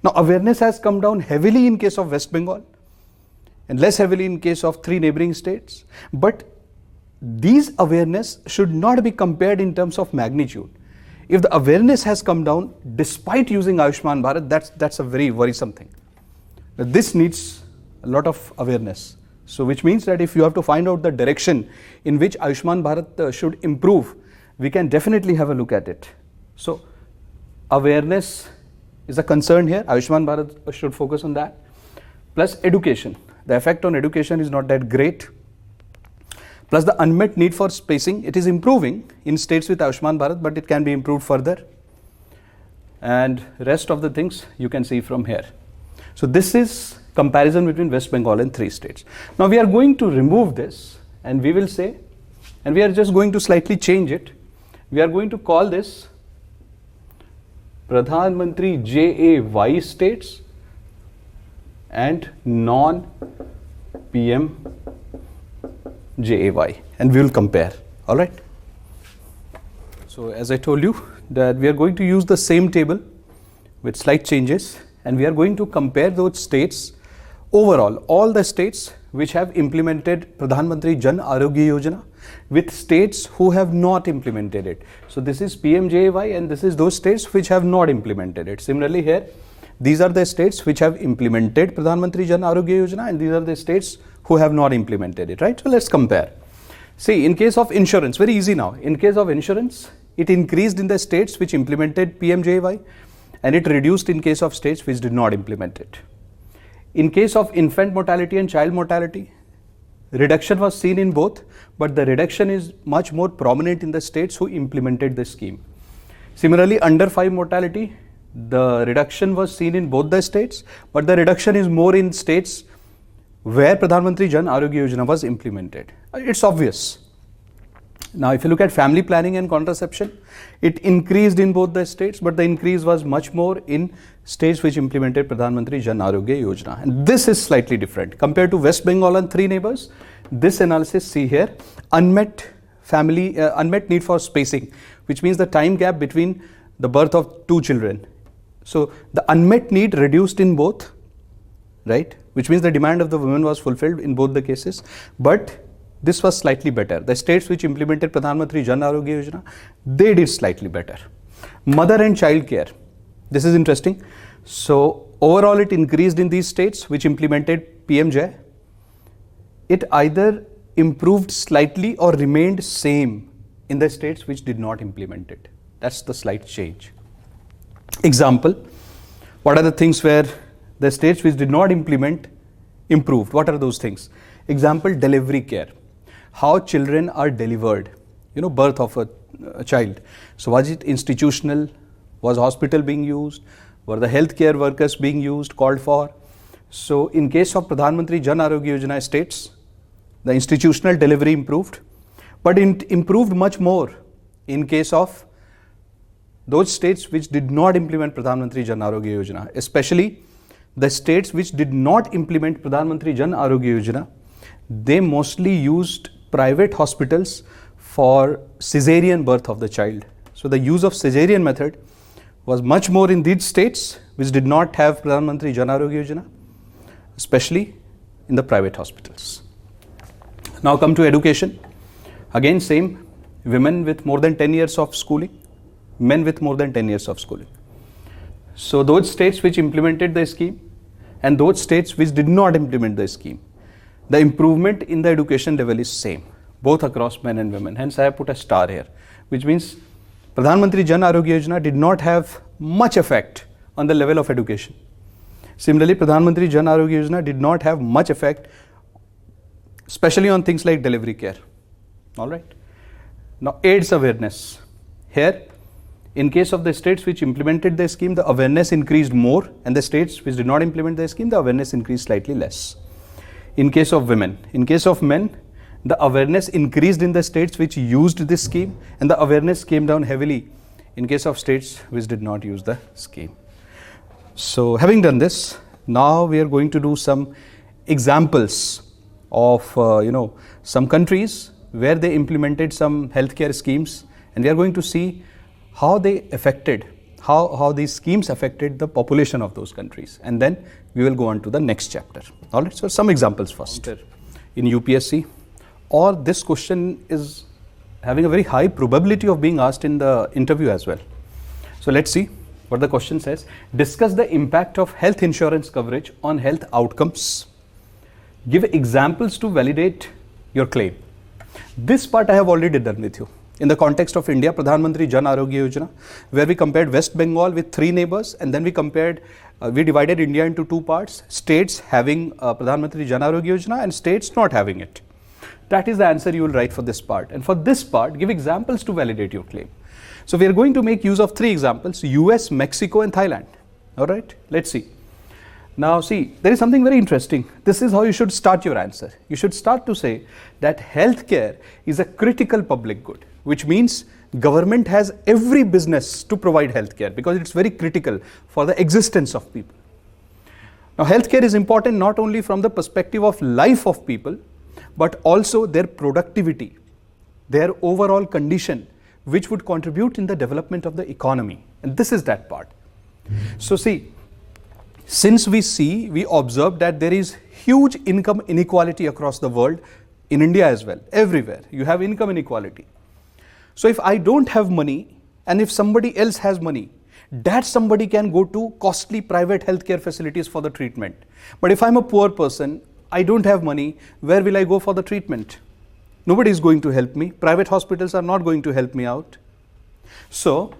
Now awareness has come down heavily in case of West Bengal and less heavily in case of 3 neighboring states. But these awareness should not be compared in terms of magnitude. If the awareness has come down despite using Ayushman Bharat, that's a very worrisome thing. This needs a lot of awareness. So which means that if you have to find out the direction in which Ayushman Bharat should improve, we can definitely have a look at it. So awareness is a concern here. Ayushman Bharat should focus on that. Plus education. The effect on education is not that great. plus the unmet need for spacing. It is improving in states with Ayushman Bharat, but it can be improved further. And rest of the things you can see from here. So this is comparison between West Bengal and 3 states. Now we are going to remove this, and we will say, and we are just going to slightly change it. We are going to call this Pradhan Mantri JAY states and non-PM JAY, and we will compare. All right. So as I told you that we are going to use the same table with slight changes, and we are going to compare those states overall, all the states which have implemented Pradhan Mantri Jan Arogya Yojana with states who have not implemented it. So this is PMJAY, and this is those states which have not implemented it. Similarly here, these are the states which have implemented Pradhan Mantri Jan Arogya Yojana, and these are the states who have not implemented it, right? So let's compare. See, in case of insurance, very easy now. In case of insurance, it increased in the states which implemented PMJAY, and it reduced in case of states which did not implement it. In case of infant mortality and child mortality, reduction was seen in both, but the reduction is much more prominent in the states who implemented the scheme. Similarly, under 5 mortality, the reduction was seen in both the states, but the reduction is more in states where Pradhan Mantri Jan Arogya Yojana was implemented. It's obvious. Now, if you look at family planning and contraception, it increased in both the states, but the increase was much more in states which implemented Pradhan Mantri Jan Arogya Yojana. And this is slightly different. Compared to West Bengal and 3 neighbors, this analysis, see here, unmet need for spacing, which means the time gap between the birth of 2 children. So, the unmet need reduced in both, right? Which means the demand of the women was fulfilled in both the cases, but this was slightly better. The states which implemented Pradhan Mantri Jan Arogya Yojana, they did slightly better. Mother and child care. This is interesting. So overall it increased in these states which implemented PMJ. It either improved slightly or remained same in the states which did not implement it. That's the slight change. Example, what are the things where the states which did not implement improved? What are those things? Example, delivery care. How children are delivered, birth of a child. So was it institutional? Was hospital being used? Were the healthcare workers being used, called for? So in case of Pradhan Mantri Jan Arogya Yojana states, the institutional delivery improved, but it improved much more in case of those states which did not implement Pradhan Mantri Jan Arogya Yojana, especially the states which did not implement Pradhan Mantri Jan Arogya Yojana. They mostly used private hospitals for cesarean birth of the child. So the use of cesarean method was much more in these states which did not have Pradhan Mantri Jan Arogya Yojana, especially in the private hospitals. Now come to education. Again same, women with more than 10 years of schooling, men with more than 10 years of schooling. So those states which implemented the scheme and those states which did not implement the scheme, the improvement in the education level is same, both across men and women. Hence I have put a star here, which means Pradhan Mantri Jan Arogya Yojana did not have much effect on the level of education. Similarly, Pradhan Mantri Jan Arogya Yojana did not have much effect, especially on things like delivery care. All right. Now, AIDS awareness. Here, in case of the states which implemented the scheme, the awareness increased more, and the states which did not implement the scheme, the awareness increased slightly less. In case of women, in case of men, the awareness increased in the states which used this scheme, and the awareness came down heavily in case of states which did not use the scheme. So having done this, now we are going to do some examples of some countries where they implemented some healthcare schemes, and we are going to see how they affected, how these schemes affected the population of those countries, and then we will go on to the next chapter. All right, so some examples first. In UPSC, or this question is having a very high probability of being asked in the interview as well. So let's see what the question says. Discuss the impact of health insurance coverage on health outcomes. Give examples to validate your claim. This part I have already done with you. In the context of India, Pradhan Mantri Jan Arogya Yojana, where we compared West Bengal with 3 neighbors, and then we compared, we divided India into 2 parts, states having Pradhan Mantri Jan Arogya Yojana and states not having it. That is the answer you will write for this part. And for this part, give examples to validate your claim. So we are going to make use of 3 examples: US, Mexico, and Thailand. All right, let's see. Now see, there is something very interesting. This is how you should start your answer. You should start to say that healthcare is a critical public good, which means government has every business to provide healthcare because it's very critical for the existence of people. Now healthcare is important not only from the perspective of life of people, but also their productivity, their overall condition, which would contribute in the development of the economy. And this is that part. So see, since we observe that there is huge income inequality across the world, in India as well, everywhere, you have income inequality. So if I don't have money, and if somebody else has money, that somebody can go to costly private healthcare facilities for the treatment. But if I'm a poor person, I don't have money, where will I go for the treatment? Nobody is going to help me. Private hospitals are not going to help me out. So,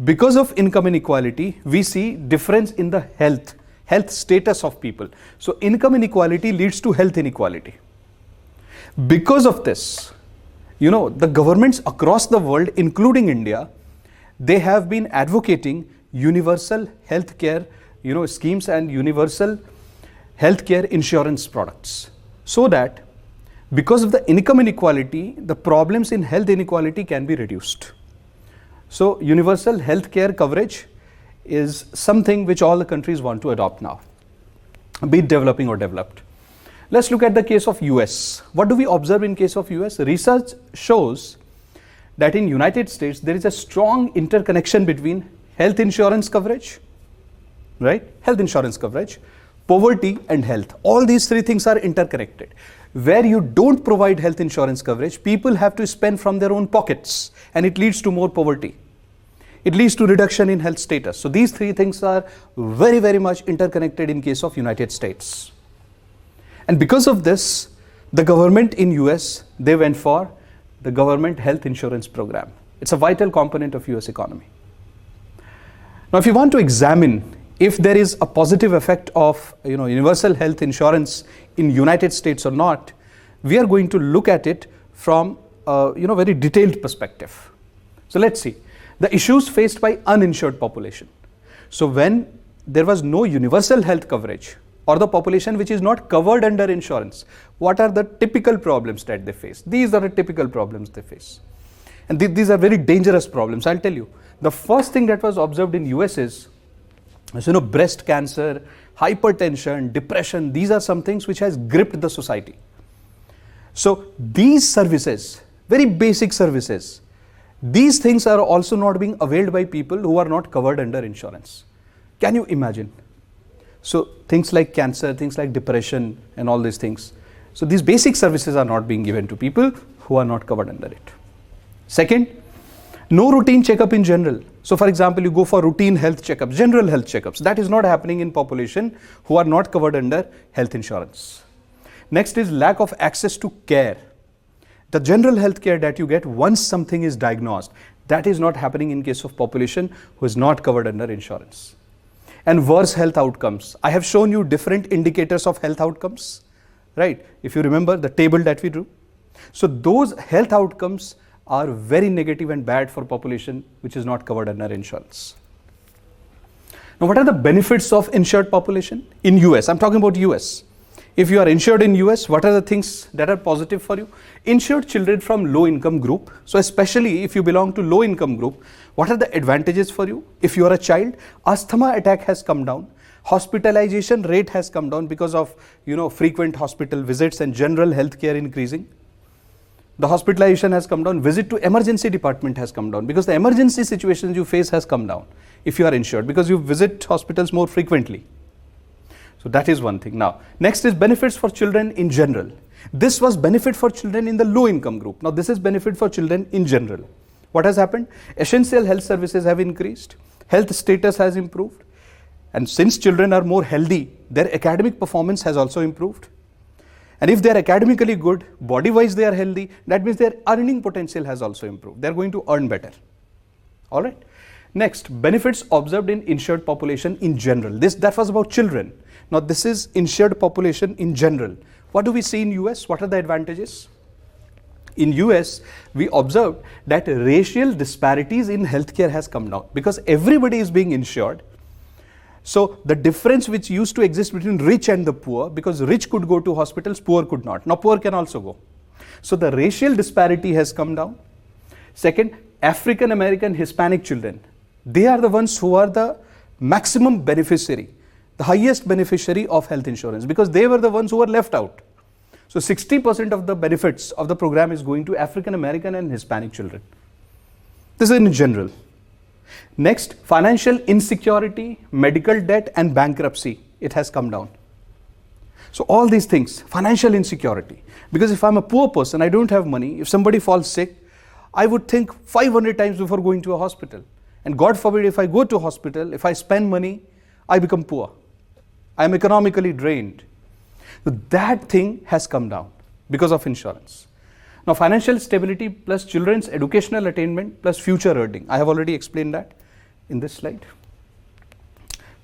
because of income inequality, we see difference in the health status of people. So, income inequality leads to health inequality. Because of this, the governments across the world, including India, they have been advocating universal healthcare, schemes and universal healthcare insurance products, so that because of the income inequality, the problems in health inequality can be reduced. So universal healthcare coverage is something which all the countries want to adopt now, be it developing or developed. Let's look at the case of US. What do we observe in case of US? Research shows that in United States, there is a strong interconnection between health insurance coverage, right? Health insurance coverage, poverty and health. All these 3 things are interconnected. Where you don't provide health insurance coverage, people have to spend from their own pockets, and it leads to more poverty. It leads to reduction in health status. So these 3 things are very, very much interconnected in case of United States. And because of this, the government in US, they went for the government health insurance program. It's a vital component of US economy. Now, if you want to examine if there is a positive effect of universal health insurance in United States or not, we are going to look at it from a very detailed perspective. So let's see the issues faced by uninsured population. So when there was no universal health coverage, or the population which is not covered under insurance, what are the typical problems that they face? These are the typical problems they face. And these are very dangerous problems, I'll tell you. The first thing that was observed in US is, breast cancer, hypertension, depression. These are some things which has gripped the society. So these services, very basic services, these things are also not being availed by people who are not covered under insurance. Can you imagine? So things like cancer, things like depression and all these things. So these basic services are not being given to people who are not covered under it. Second, no routine checkup in general. So for example, you go for routine health checkups, general health checkups. That is not happening in population who are not covered under health insurance. Next is lack of access to care. The general health care that you get once something is diagnosed, that is not happening in case of population who is not covered under insurance. And worse health outcomes. I have shown you different indicators of health outcomes, right? If you remember the table that we drew. So those health outcomes are very negative and bad for population which is not covered under insurance. Now, what are the benefits of insured population in US? I'm talking about US. If you are insured in US, what are the things that are positive for you? Insured children from low income group. So especially if you belong to low income group, what are the advantages for you? If you are a child, asthma attack has come down. Hospitalization rate has come down because of frequent hospital visits and general health care increasing. The hospitalization has come down. Visit to emergency department has come down because the emergency situations you face has come down if you are insured, because you visit hospitals more frequently. So that is one thing. Now, next is benefits for children in general. This was benefit for children in the low income group. Now, this is benefit for children in general. What has happened? Essential health services have increased. Health status has improved. And since children are more healthy, their academic performance has also improved. And if they are academically good, body-wise they are healthy, that means their earning potential has also improved. They are going to earn better. All right. Next, benefits observed in insured population in general. That was about children. Now this is insured population in general. What do we see in US? What are the advantages? in US, we observed that racial disparities in healthcare has come down because everybody is being insured. So the difference which used to exist between rich and the poor, because rich could go to hospitals, poor could not. Now poor can also go. So the racial disparity has come down. Second, African American Hispanic children, they are the ones who are the maximum beneficiary, the highest beneficiary of health insurance, because they were the ones who were left out. So 60% of the benefits of the program is going to African American and Hispanic children. This is in general. Next, financial insecurity, medical debt and bankruptcy, it has come down. So all these things, financial insecurity, because if I'm a poor person, I don't have money, if somebody falls sick, I would think 500 times before going to a hospital. And God forbid, if I go to a hospital, if I spend money, I become poor. I am economically drained. So that thing has come down because of insurance. Now, financial stability plus children's educational attainment plus future earning. I have already explained that in this slide.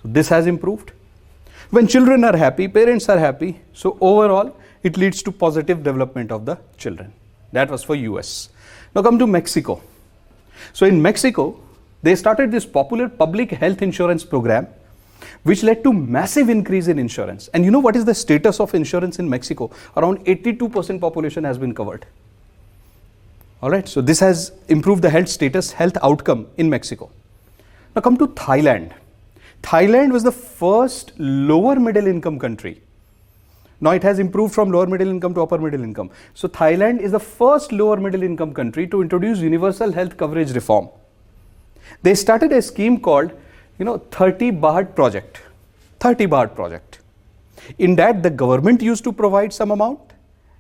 So this has improved. When children are happy, parents are happy. So overall, it leads to positive development of the children. That was for US. Now come to Mexico. So in Mexico, they started this popular public health insurance program, which led to massive increase in insurance. And you know what is the status of insurance in Mexico? Around 82% population has been covered. All right, so this has improved the health status, health outcome in Mexico. Now come to Thailand. Thailand was the first lower middle income country. Now it has improved from lower middle income to upper middle income. So Thailand is the first lower middle income country to introduce universal health coverage reform. They started a scheme called 30 Baht project. 30 Baht project. In that, the government used to provide some amount,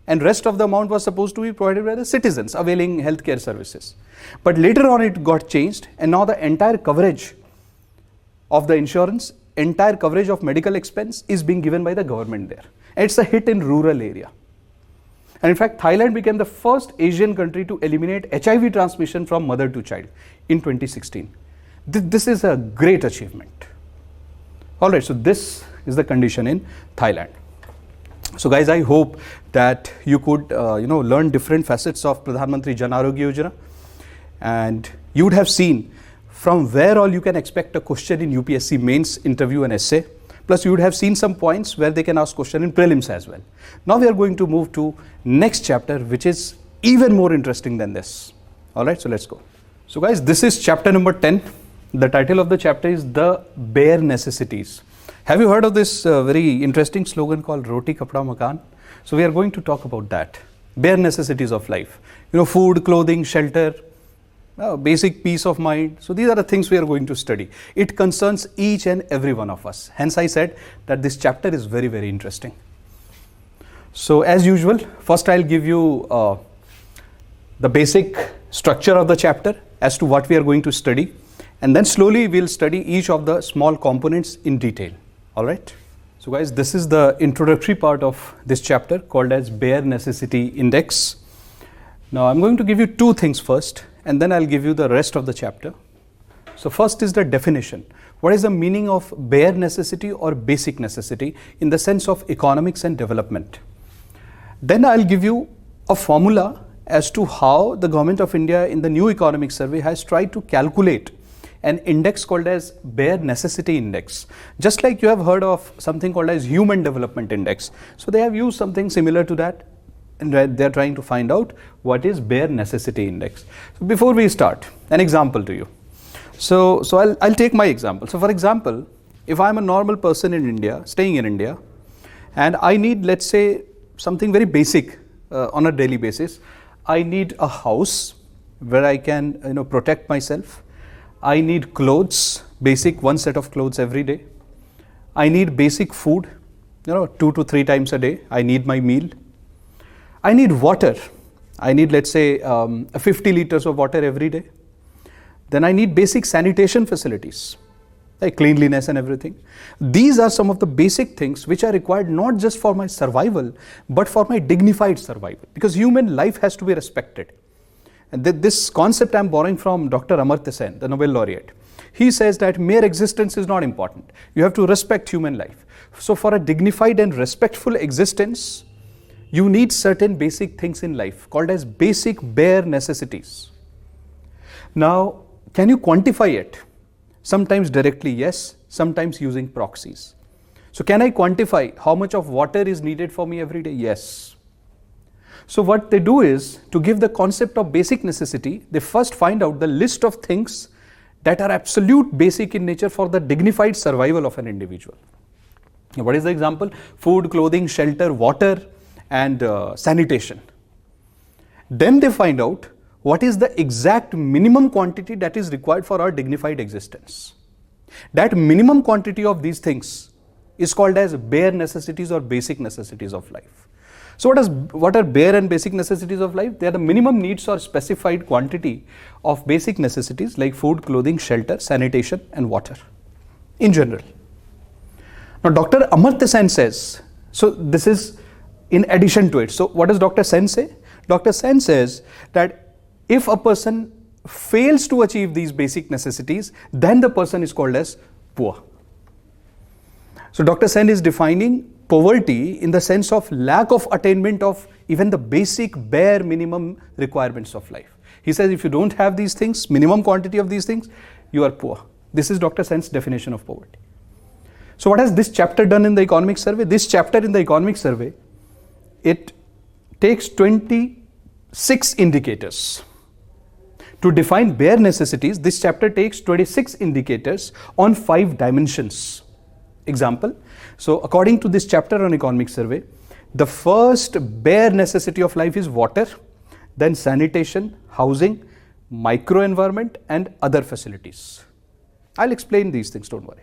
and rest of the amount was supposed to be provided by the citizens availing healthcare services. But later on it got changed, and now the entire coverage of the insurance, entire coverage of medical expense is being given by the government there. And it's a hit in rural area. And in fact, Thailand became the first Asian country to eliminate HIV transmission from mother to child in 2016. This is a great achievement. All right, so this is the condition in Thailand. So guys, I hope that you could learn different facets of Pradhan Mantri Jan Arogya Yojana, and you would have seen from where all you can expect a question in UPSC mains, interview and essay. Plus you would have seen some points where they can ask question in prelims as well. Now we are going to move to next chapter, which is even more interesting than this. All right, so let's go. So guys, this is chapter number 10. The title of the chapter is The Bare Necessities. Have you heard of this very interesting slogan called Roti Kapda Makan? So we are going to talk about that. Bare necessities of life. Food, clothing, shelter, basic peace of mind. So these are the things we are going to study. It concerns each and every one of us. Hence I said that this chapter is very, very interesting. So as usual, first I'll give you the basic structure of the chapter as to what we are going to study. And then slowly we'll study each of the small components in detail. All right. So guys, this is the introductory part of this chapter called as Bare Necessity Index. Now I'm going to give you two things first, and then I'll give you the rest of the chapter. So first is the definition. What is the meaning of bare necessity or basic necessity in the sense of economics and development? Then I'll give you a formula as to how the Government of India in the new economic survey has tried to calculate an index called as Bare Necessity Index. Just like you have heard of something called as Human Development Index. So they have used something similar to that, and they're trying to find out what is Bare Necessity Index. So before we start, an example to you. So I'll take my example. So for example, if I'm a normal person in India, staying in India, and I need, let's say, something very basic on a daily basis. I need a house where I can protect myself. I need clothes, basic one set of clothes every day. I need basic food, 2 to 3 times a day. I need my meal. I need water. I need, let's say, 50 liters of water every day. Then I need basic sanitation facilities, like cleanliness and everything. These are some of the basic things which are required not just for my survival, but for my dignified survival, because human life has to be respected. And this concept I'm borrowing from Dr. Amartya Sen, the Nobel laureate. He says that mere existence is not important. You have to respect human life. So for a dignified and respectful existence, you need certain basic things in life called as basic bare necessities. Now, can you quantify it? Sometimes directly, yes, sometimes using proxies. So can I quantify how much of water is needed for me every day? Yes. So what they do is, to give the concept of basic necessity, they first find out the list of things that are absolute basic in nature for the dignified survival of an individual. Now, what is the example? Food, clothing, shelter, water, and sanitation. Then they find out what is the exact minimum quantity that is required for our dignified existence. That minimum quantity of these things is called as bare necessities or basic necessities of life. So what are bare and basic necessities of life? They are the minimum needs or specified quantity of basic necessities like food, clothing, shelter, sanitation, and water in general. Now, Dr. Amartya Sen says, so this is in addition to it. So what does Dr. Sen say? Dr. Sen says that if a person fails to achieve these basic necessities, then the person is called as poor. So Dr. Sen is defining poverty in the sense of lack of attainment of even the basic bare minimum requirements of life. He says if you don't have these things, minimum quantity of these things, you are poor. This is Dr. Sen's definition of poverty. So what has this chapter done in the economic survey? This chapter in the economic survey, it takes 26 indicators. To define bare necessities, this chapter takes 26 indicators on 5 dimensions. Example, so according to this chapter on economic survey, the first bare necessity of life is water, then sanitation, housing, microenvironment, and other facilities. I'll explain these things, don't worry.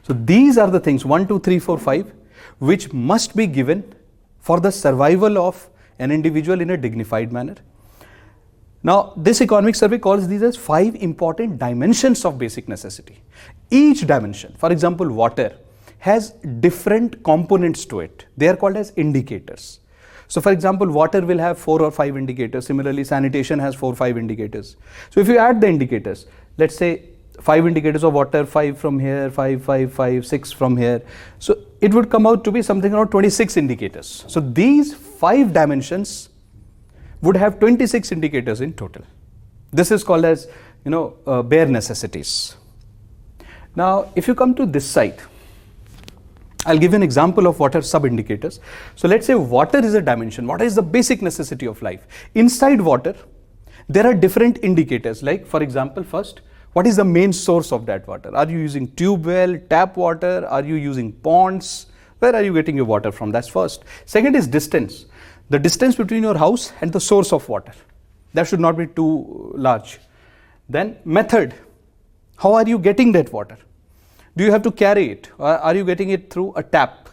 So these are the things 1, 2, 3, 4, 5 which must be given for the survival of an individual in a dignified manner. Now, this economic survey calls these as 5 important dimensions of basic necessity. Each dimension, for example, water, has different components to it. They are called as indicators. So, for example, water will have 4 or 5 indicators. Similarly, sanitation has 4 or 5 indicators. So, if you add the indicators, let's say 5 indicators of water, 5 from here, 5, 5, 5, 6 from here. So, it would come out to be something around 26 indicators. So, these 5 dimensions would have 26 indicators in total. This is called as, bare necessities. Now, if you come to this side, I'll give you an example of what are sub-indicators. So let's say water is a dimension. Water is the basic necessity of life. Inside water, there are different indicators. Like, for example, first, what is the main source of that water? Are you using tube well, tap water? Are you using ponds? Where are you getting your water from? That's first. Second is distance. The distance between your house and the source of water. That should not be too large. Then method. How are you getting that water? Do you have to carry it? Or are you getting it through a tap?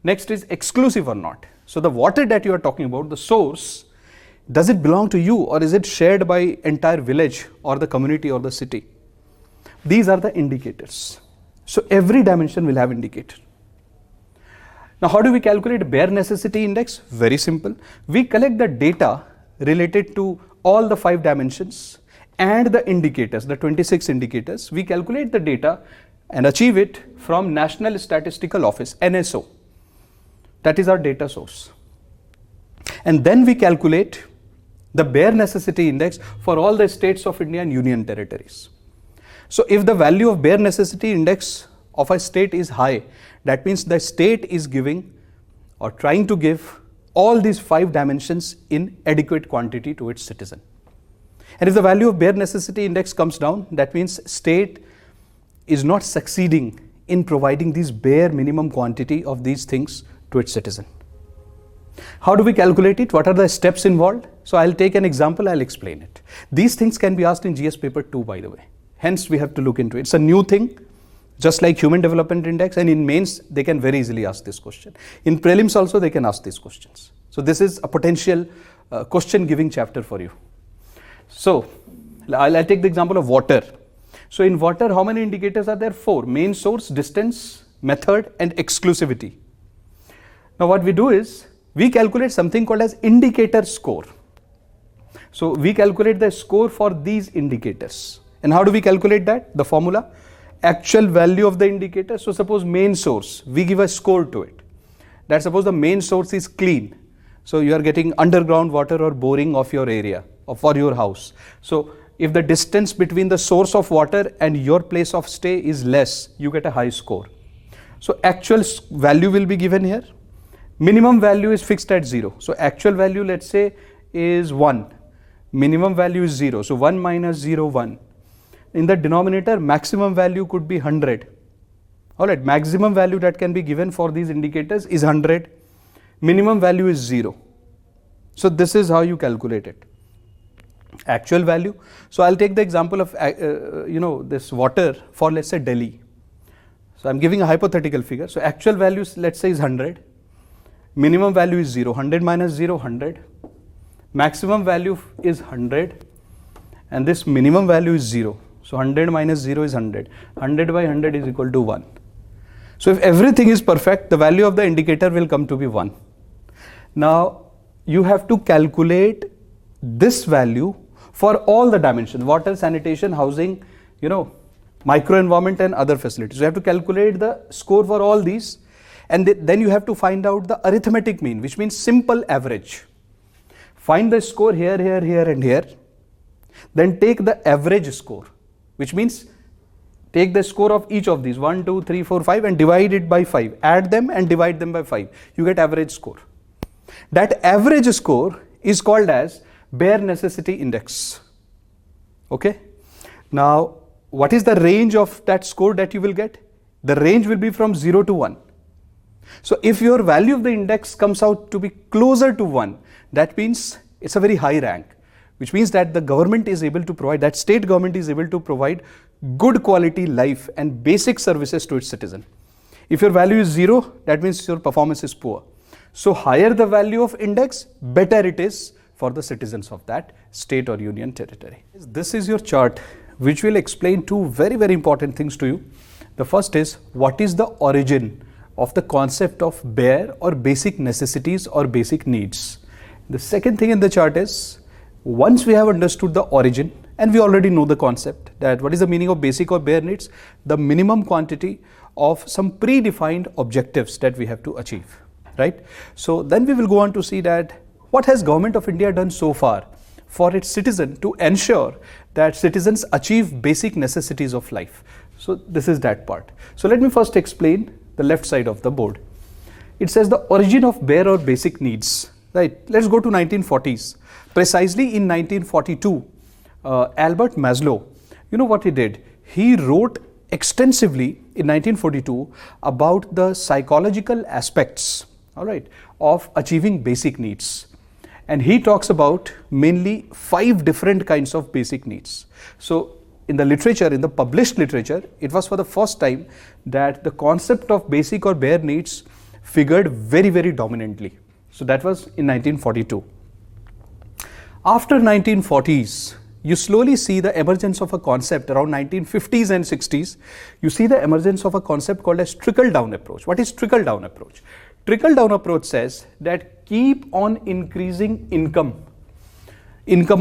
Next is exclusive or not. So the water that you are talking about, the source, does it belong to you or is it shared by entire village or the community or the city? These are the indicators. So every dimension will have indicator. Now, how do we calculate bare necessity index? Very simple. We collect the data related to all the 5 dimensions and the indicators, the 26 indicators. We calculate the data and achieve it from National Statistical Office, NSO. That is our data source. And then we calculate the bare necessity index for all the states of India and union territories. So if the value of bare necessity index of a state is high, that means the state is giving or trying to give all these 5 dimensions in adequate quantity to its citizen. And if the value of bare necessity index comes down, that means state is not succeeding in providing this bare minimum quantity of these things to its citizen. How do we calculate it? What are the steps involved? So I'll take an example, I'll explain it. These things can be asked in GS paper 2, by the way. Hence we have to look into it. It's a new thing, just like Human Development Index, and in mains they can very easily ask this question. In prelims also they can ask these questions. So this is a potential question giving chapter for you. So I'll take the example of water. So in water, how many indicators are there? 4. Main source, distance, method, and exclusivity. Now what we do is, we calculate something called as indicator score. So we calculate the score for these indicators. And how do we calculate that? The formula, actual value of the indicator. So suppose main source, we give a score to it. that suppose the main source is clean. So you are getting underground water or boring of your area or for your house. So if the distance between the source of water and your place of stay is less, you get a high score. So actual value will be given here. Minimum value is fixed at 0. So actual value, let's say, is 1. Minimum value is 0. So 1 minus 0, 1. In the denominator, maximum value could be 100. Alright, maximum value that can be given for these indicators is 100. Minimum value is 0. So this is how you calculate it. Actual value. So I'll take the example of this water for, let's say, Delhi. So I'm giving a hypothetical figure. So actual value, let's say, is 100. Minimum value is 0. 100 minus 0, 100. Maximum value is 100. And this minimum value is 0. So 100 minus 0 is 100. 100 by 100 is equal to 1. So if everything is perfect, the value of the indicator will come to be 1. Now you have to calculate this value for all the dimensions: water, sanitation, housing, microenvironment and other facilities. You have to calculate the score for all these, and then you have to find out the arithmetic mean, which means simple average. Find the score here, here, here and here. Then take the average score, which means take the score of each of these 1, 2, 3, 4, 5 and divide it by 5. Add them and divide them by 5. You get average score. That average score is called as bare necessity index. Okay. Now, what is the range of that score that you will get? The range will be from 0 to 1. So if your value of the index comes out to be closer to 1, that means it's a very high rank, which means that the government is able to provide, that state government is able to provide good quality life and basic services to its citizen. If your value is 0, that means your performance is poor. So higher the value of index, better it is for the citizens of that state or union territory. This is your chart, which will explain two very, very important things to you. The first is, what is the origin of the concept of bare or basic necessities or basic needs. The second thing in the chart is, once we have understood the origin and we already know the concept that what is the meaning of basic or bare needs, the minimum quantity of some predefined objectives that we have to achieve, right? So then we will go on to see that what has Government of India done so far for its citizen to ensure that citizens achieve basic necessities of life. So this is that part. So let me first explain the left side of the board. It says the origin of bare or basic needs, right? Let's go to 1940s. Precisely in 1942, Albert Maslow, you know what he did? He wrote extensively in 1942 about the psychological aspects, all right, of achieving basic needs. And he talks about mainly 5 different kinds of basic needs. So in the literature, in the published literature, it was for the first time that the concept of basic or bare needs figured very, very dominantly. So that was in 1942. After 1940s, you slowly see the emergence of a concept around 1950s and 60s. You see the emergence of a concept called as trickle-down approach. What is trickle-down approach? Trickle-down approach says that keep on increasing income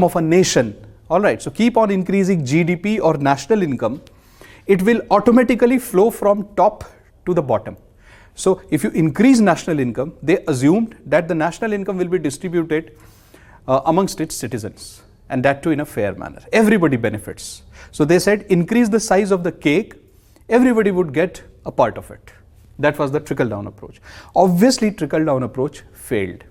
of a nation. All right, so keep on increasing GDP or national income. It will automatically flow from top to the bottom. So if you increase national income, they assumed that the national income will be distributed amongst its citizens, and that too in a fair manner. Everybody benefits. So they said increase the size of the cake, everybody would get a part of it. That was the trickle-down approach. Obviously, trickle-down approach failed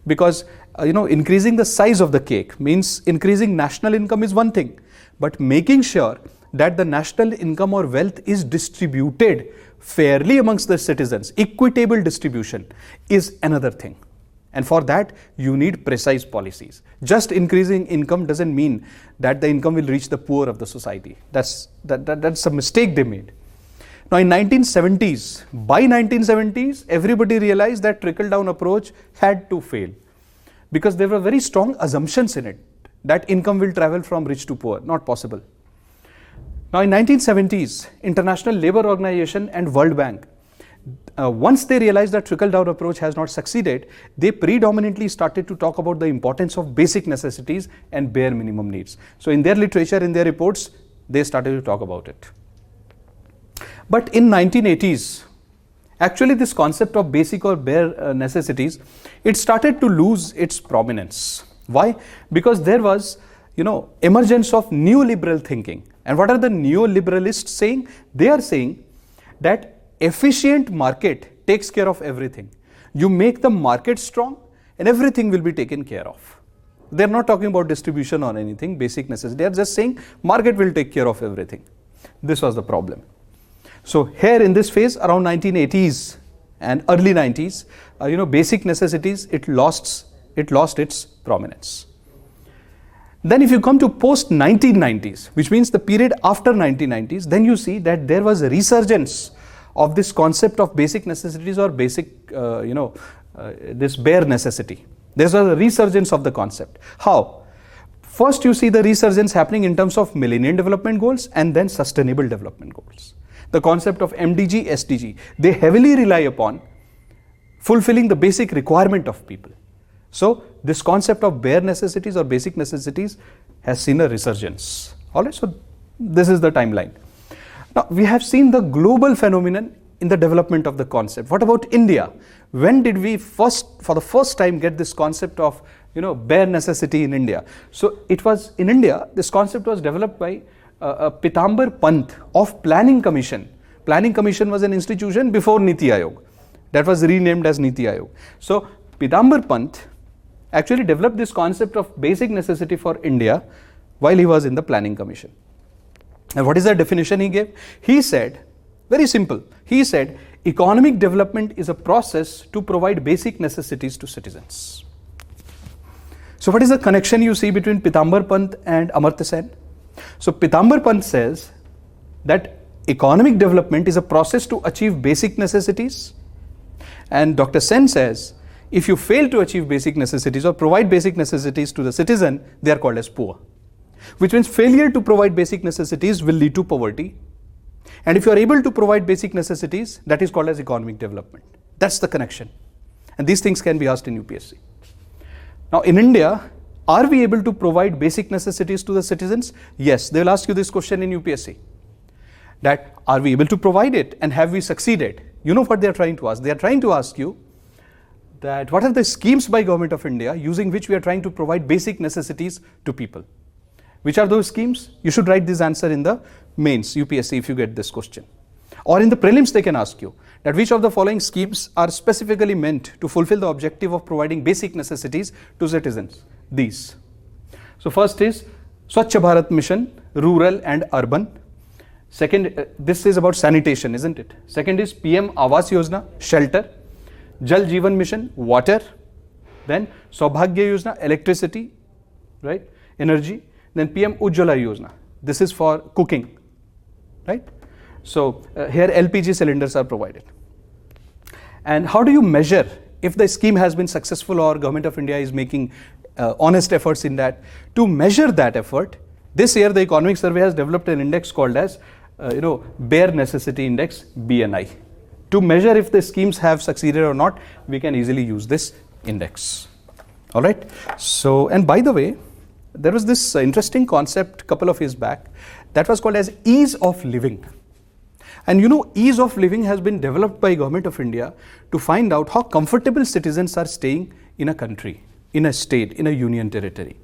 because increasing the size of the cake means increasing national income is one thing, but making sure that the national income or wealth is distributed fairly amongst the citizens, equitable distribution, is another thing. And for that, you need precise policies. Just increasing income doesn't mean that the income will reach the poor of the society. That's a mistake they made. Now in 1970s, by 1970s, everybody realized that trickle-down approach had to fail because there were very strong assumptions in it that income will travel from rich to poor. Not possible. Now in 1970s, International Labour Organization and World Bank, once they realized that trickle-down approach has not succeeded, they predominantly started to talk about the importance of basic necessities and bare minimum needs. So in their literature, in their reports, they started to talk about it. But in 1980s, actually this concept of basic or bare necessities, it started to lose its prominence. Why? Because there was, emergence of neoliberal thinking. And what are the neoliberalists saying? They are saying that efficient market takes care of everything. You make the market strong and everything will be taken care of. They are not talking about distribution or anything, basic necessity. They are just saying market will take care of everything. This was the problem. So here in this phase around 1980s and early 90s, basic necessities, it lost its prominence. Then if you come to post 1990s, which means the period after 1990s, then you see that there was a resurgence of this concept of basic necessities or basic, this bare necessity. There's a resurgence of the concept. How? First you see the resurgence happening in terms of Millennium Development Goals and then Sustainable Development Goals. The concept of MDG, SDG, they heavily rely upon fulfilling the basic requirement of people. So this concept of bare necessities or basic necessities has seen a resurgence. Alright, so this is the timeline. Now we have seen the global phenomenon in the development of the concept. What about India? When did we for the first time get this concept of bare necessity in India? So it was in India, this concept was developed by Pitambar Pant of Planning Commission. Planning Commission was an institution before Niti Aayog. That was renamed as Niti Aayog. So Pitambar Pant actually developed this concept of basic necessity for India while he was in the Planning Commission. And what is the definition he gave? He said, very simple, he said, economic development is a process to provide basic necessities to citizens. So what is the connection you see between Pitambar Pant and Amartya Sen? So Pitambar Pant says that economic development is a process to achieve basic necessities, and Dr. Sen says if you fail to achieve basic necessities or provide basic necessities to the citizen, they are called as poor. Which means failure to provide basic necessities will lead to poverty. And if you are able to provide basic necessities, that is called as economic development. That's the connection. And these things can be asked in UPSC. Now in India, are we able to provide basic necessities to the citizens? Yes, they will ask you this question in UPSC. That are we able to provide it and have we succeeded? You know what they are trying to ask? They are trying to ask you that what are the schemes by Government of India using which we are trying to provide basic necessities to people? Which are those schemes? You should write this answer in the mains, UPSC, if you get this question. Or in the prelims they can ask you that which of the following schemes are specifically meant to fulfill the objective of providing basic necessities to citizens? These. So first is Swachh Bharat Mission, rural and urban. Second, this is about sanitation, isn't it? Second is PM Awas Yojana, shelter. Jal Jeevan Mission, water. Then Saubhagya Yojana, electricity, right? Energy. Then PM Ujjwala Yojana. This is for cooking, right? So here LPG cylinders are provided. And how do you measure if the scheme has been successful or Government of India is making honest efforts in that? To measure that effort, this year the Economic Survey has developed an index called as Bare Necessity Index, BNI. To measure if the schemes have succeeded or not, we can easily use this index. All right. So, and by the way, there was this interesting concept a couple of years back that was called as ease of living. And ease of living has been developed by Government of India to find out how comfortable citizens are staying in a country, in a state, in a union territory.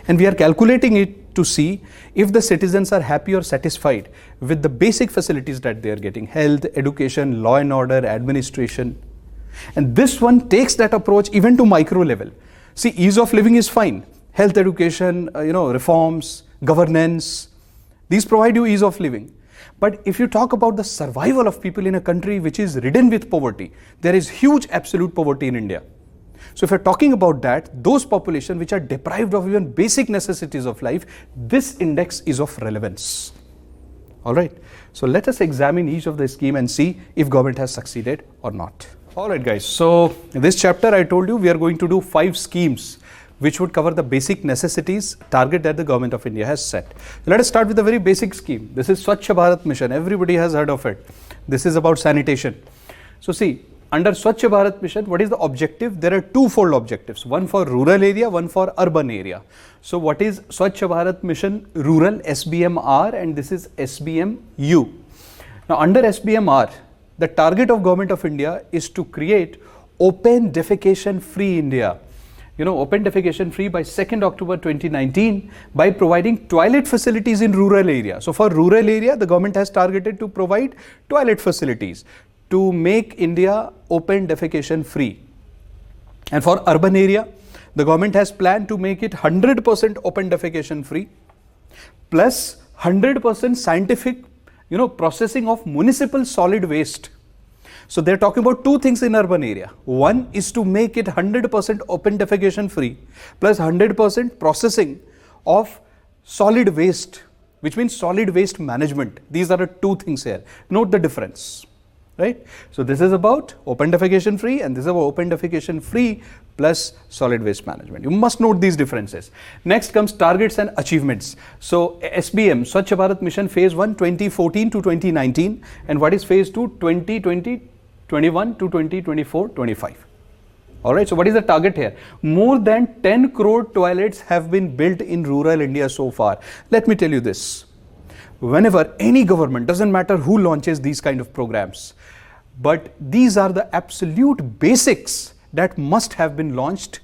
And we are calculating it to see if the citizens are happy or satisfied with the basic facilities that they are getting: health, education, law and order, administration. And this one takes that approach even to micro level. See, ease of living is fine. Health, education, reforms, governance, these provide you ease of living. But if you talk about the survival of people in a country which is ridden with poverty, there is huge absolute poverty in India. So if you're talking about that, those populations which are deprived of even basic necessities of life, this index is of relevance. All right. So let us examine each of the scheme and see if government has succeeded or not. All right, guys. So in this chapter, I told you we are going to do 5 schemes which would cover the basic necessities target that the Government of India has set. Let us start with a very basic scheme. This is Swachh Bharat Mission. Everybody has heard of it. This is about sanitation. So see, under Swachh Bharat Mission, what is the objective? There are twofold objectives, one for rural area, one for urban area. So what is Swachh Bharat Mission Rural, SBMR, and this is SBMU. Now under SBMR, the target of Government of India is to create open defecation free India. Open defecation free by 2nd October 2019 by providing toilet facilities in rural area. So for rural area, the government has targeted to provide toilet facilities to make India open defecation free. And for urban area, the government has planned to make it 100% open defecation free plus 100% scientific processing of municipal solid waste. So they're talking about two things in urban area. One is to make it 100% open defecation free plus 100% processing of solid waste, which means solid waste management. These are the two things here. Note the difference, right? So this is about open defecation free and this is about open defecation free plus solid waste management. You must note these differences. Next comes targets and achievements. So SBM, Swachh Bharat Mission Phase 1, 2014 to 2019, and what is Phase 2, 2020 21 to 2024-25. Alright, so what is the target here? More than 10 crore toilets have been built in rural India so far. Let me tell you this. Whenever any government, doesn't matter who launches these kind of programs, but these are the absolute basics that must have been launched,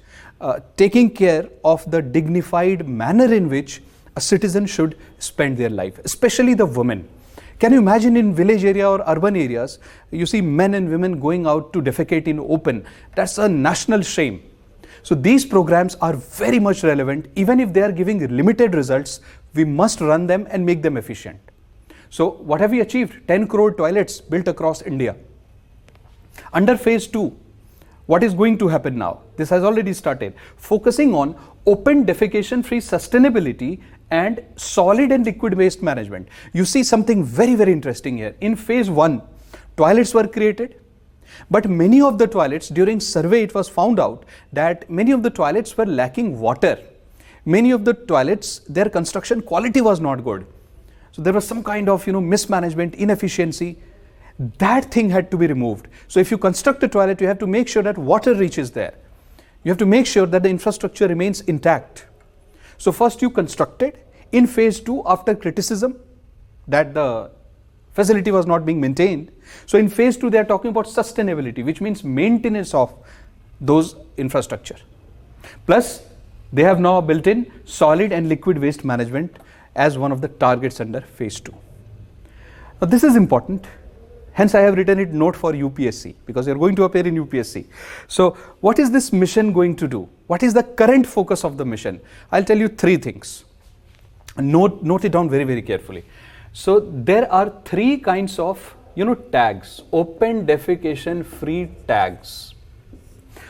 taking care of the dignified manner in which a citizen should spend their life, especially the women. Can you imagine in village area or urban areas, you see men and women going out to defecate in open? That's a national shame. So these programs are very much relevant. Even if they are giving limited results, we must run them and make them efficient. So what have we achieved? 10 crore toilets built across India. Under Phase 2, what is going to happen now? This has already started. Focusing on open defecation free sustainability and solid and liquid waste management. You see something very, very interesting here. In Phase 1, toilets were created, but many of the toilets, during survey it was found out that many of the toilets were lacking water. Many of the toilets, their construction quality was not good. So there was some kind of mismanagement, inefficiency. That thing had to be removed. So if you construct a toilet, you have to make sure that water reaches there. You have to make sure that the infrastructure remains intact. So first you constructed. In Phase 2, after criticism that the facility was not being maintained, so in Phase 2 they are talking about sustainability, which means maintenance of those infrastructure. Plus they have now built in solid and liquid waste management as one of the targets under Phase 2. Now this is important. Hence I have written it note for UPSC, because you are going to appear in UPSC. So what is this mission going to do? What is the current focus of the mission? I'll tell you three things. Note it down very, very carefully. So there are three kinds of tags, open defecation free tags.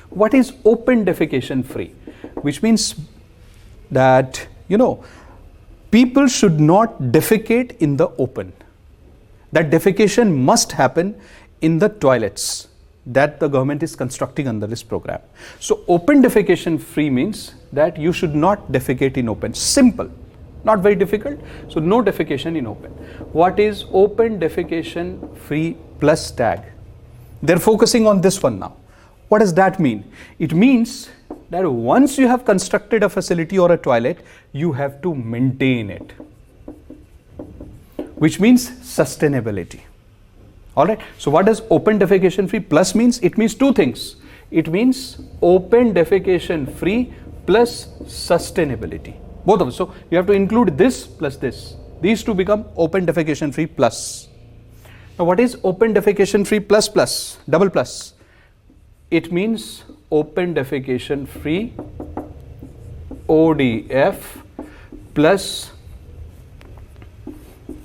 What is open defecation free? Which means that people should not defecate in the open. That defecation must happen in the toilets that the government is constructing under this program. So open defecation free means that you should not defecate in open. Simple, not very difficult. So no defecation in open. What is open defecation free plus tag? They're focusing on this one now. What does that mean? It means that once you have constructed a facility or a toilet, you have to maintain it, which means sustainability. Alright, so what does open defecation free plus means? It means two things. It means open defecation free plus sustainability. Both of them. So you have to include this plus this. These two become open defecation free plus. Now what is open defecation free plus plus, double plus? It means open defecation free ODF plus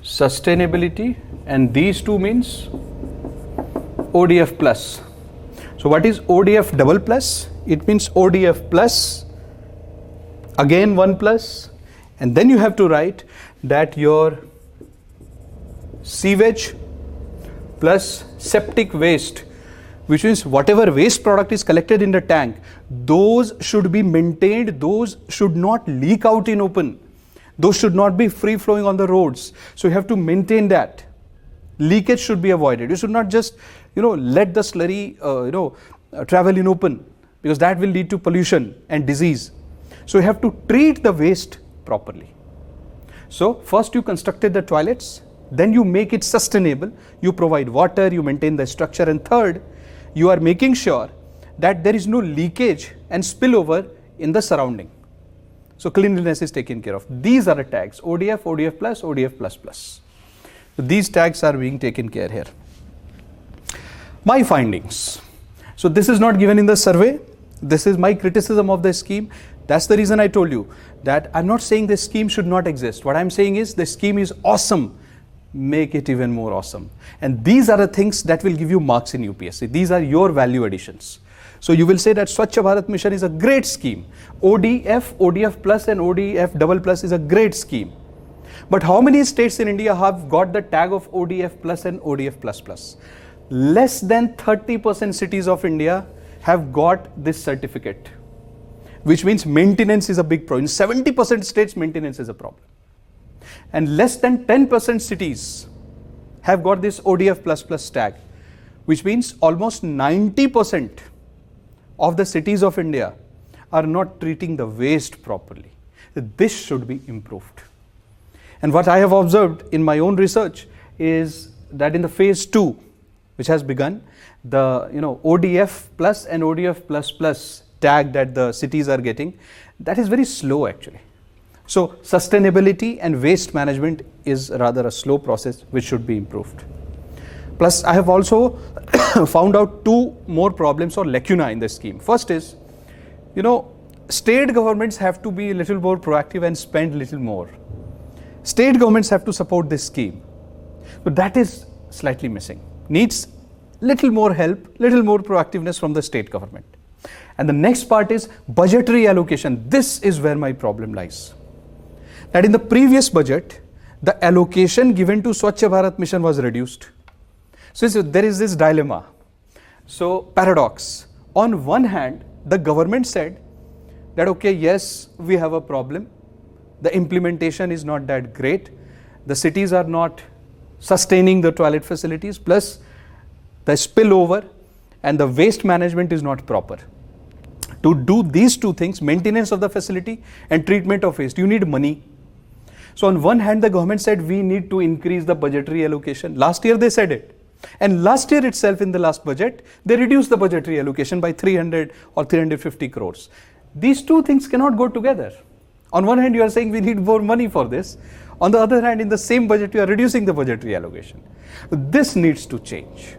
sustainability, and these two means ODF plus. So what is ODF double plus? It means ODF plus, again 1 plus, and then you have to write that your sewage plus septic waste, which means whatever waste product is collected in the tank, those should be maintained, those should not leak out in open. Those should not be free flowing on the roads. So you have to maintain that. Leakage should be avoided. You should not just, let the slurry, travel in open, because that will lead to pollution and disease. So you have to treat the waste properly. So first you constructed the toilets, then you make it sustainable, you provide water, you maintain the structure, and third, you are making sure that there is no leakage and spillover in the surrounding. So cleanliness is taken care of. These are the tags: ODF, ODF plus, ODF plus plus. So these tags are being taken care here. My findings. So this is not given in the survey. This is my criticism of the scheme. That's the reason I told you that I'm not saying this scheme should not exist. What I'm saying is the scheme is awesome. Make it even more awesome. And these are the things that will give you marks in UPSC. These are your value additions. So you will say that Swachh Bharat Mission is a great scheme. ODF, ODF plus and ODF double plus is a great scheme. But how many states in India have got the tag of ODF plus and ODF plus plus? Less than 30% cities of India have got this certificate, which means maintenance is a big problem. In 70% states, maintenance is a problem. And less than 10% cities have got this ODF plus plus tag, which means almost 90% of the cities of India are not treating the waste properly. This should be improved. And what I have observed in my own research is that in the phase 2, which has begun, the ODF plus and ODF plus plus tag that the cities are getting, that is very slow actually. So sustainability and waste management is rather a slow process which should be improved. Plus I have also found out 2 more problems or lacuna in the scheme. First is, state governments have to be a little more proactive and spend little more. State governments have to support this scheme. But that is slightly missing. Needs little more help, little more proactiveness from the state government. And the next part is budgetary allocation. This is where my problem lies. That in the previous budget, the allocation given to Swachh Bharat Mission was reduced. So there is this dilemma. So paradox. On one hand, the government said that, okay, yes, we have a problem. The implementation is not that great. The cities are not sustaining the toilet facilities, plus the spillover and the waste management is not proper. To do these 2 things, maintenance of the facility and treatment of waste, you need money. So on one hand, the government said we need to increase the budgetary allocation. Last year they said it. And last year itself, in the last budget, they reduced the budgetary allocation by 300 or 350 crores. These 2 things cannot go together. On one hand, you are saying we need more money for this. On the other hand, in the same budget, you are reducing the budgetary allocation. This needs to change.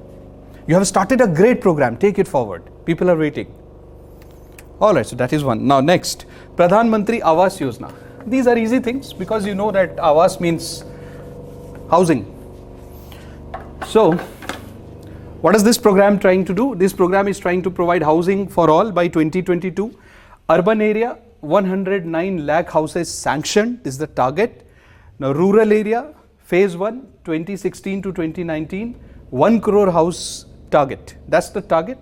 You have started a great program. Take it forward. People are waiting. All right, so that is one. Now next, Pradhan Mantri Awas Yojana. These are easy things because you know that Awas means housing. So what is this program trying to do? This program is trying to provide housing for all by 2022. Urban area, 109 lakh houses sanctioned. This is the target. Now rural area, phase 1, 2016 to 2019, 1 crore house target. That's the target.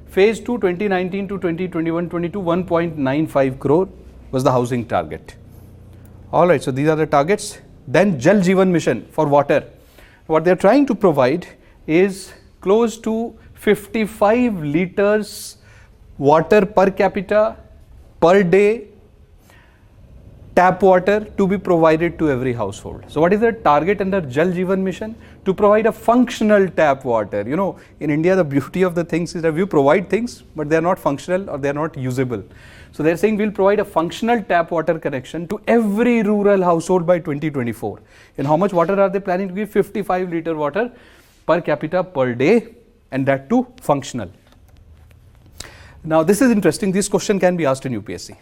Phase 2, 2019 to 2021-22, 1.95 crore was the housing target. All right, so these are the targets. Then Jal Jeevan Mission for water. What they are trying to provide is close to 55 liters water per capita per day, tap water to be provided to every household. So what is the target under Jal Jeevan Mission? To provide a functional tap water. In India, the beauty of the things is that we provide things, but they are not functional or they are not usable. So they are saying we will provide a functional tap water connection to every rural household by 2024. And how much water are they planning to give? 55 liter water per capita per day, and that too functional. Now this is interesting. This question can be asked in UPSC.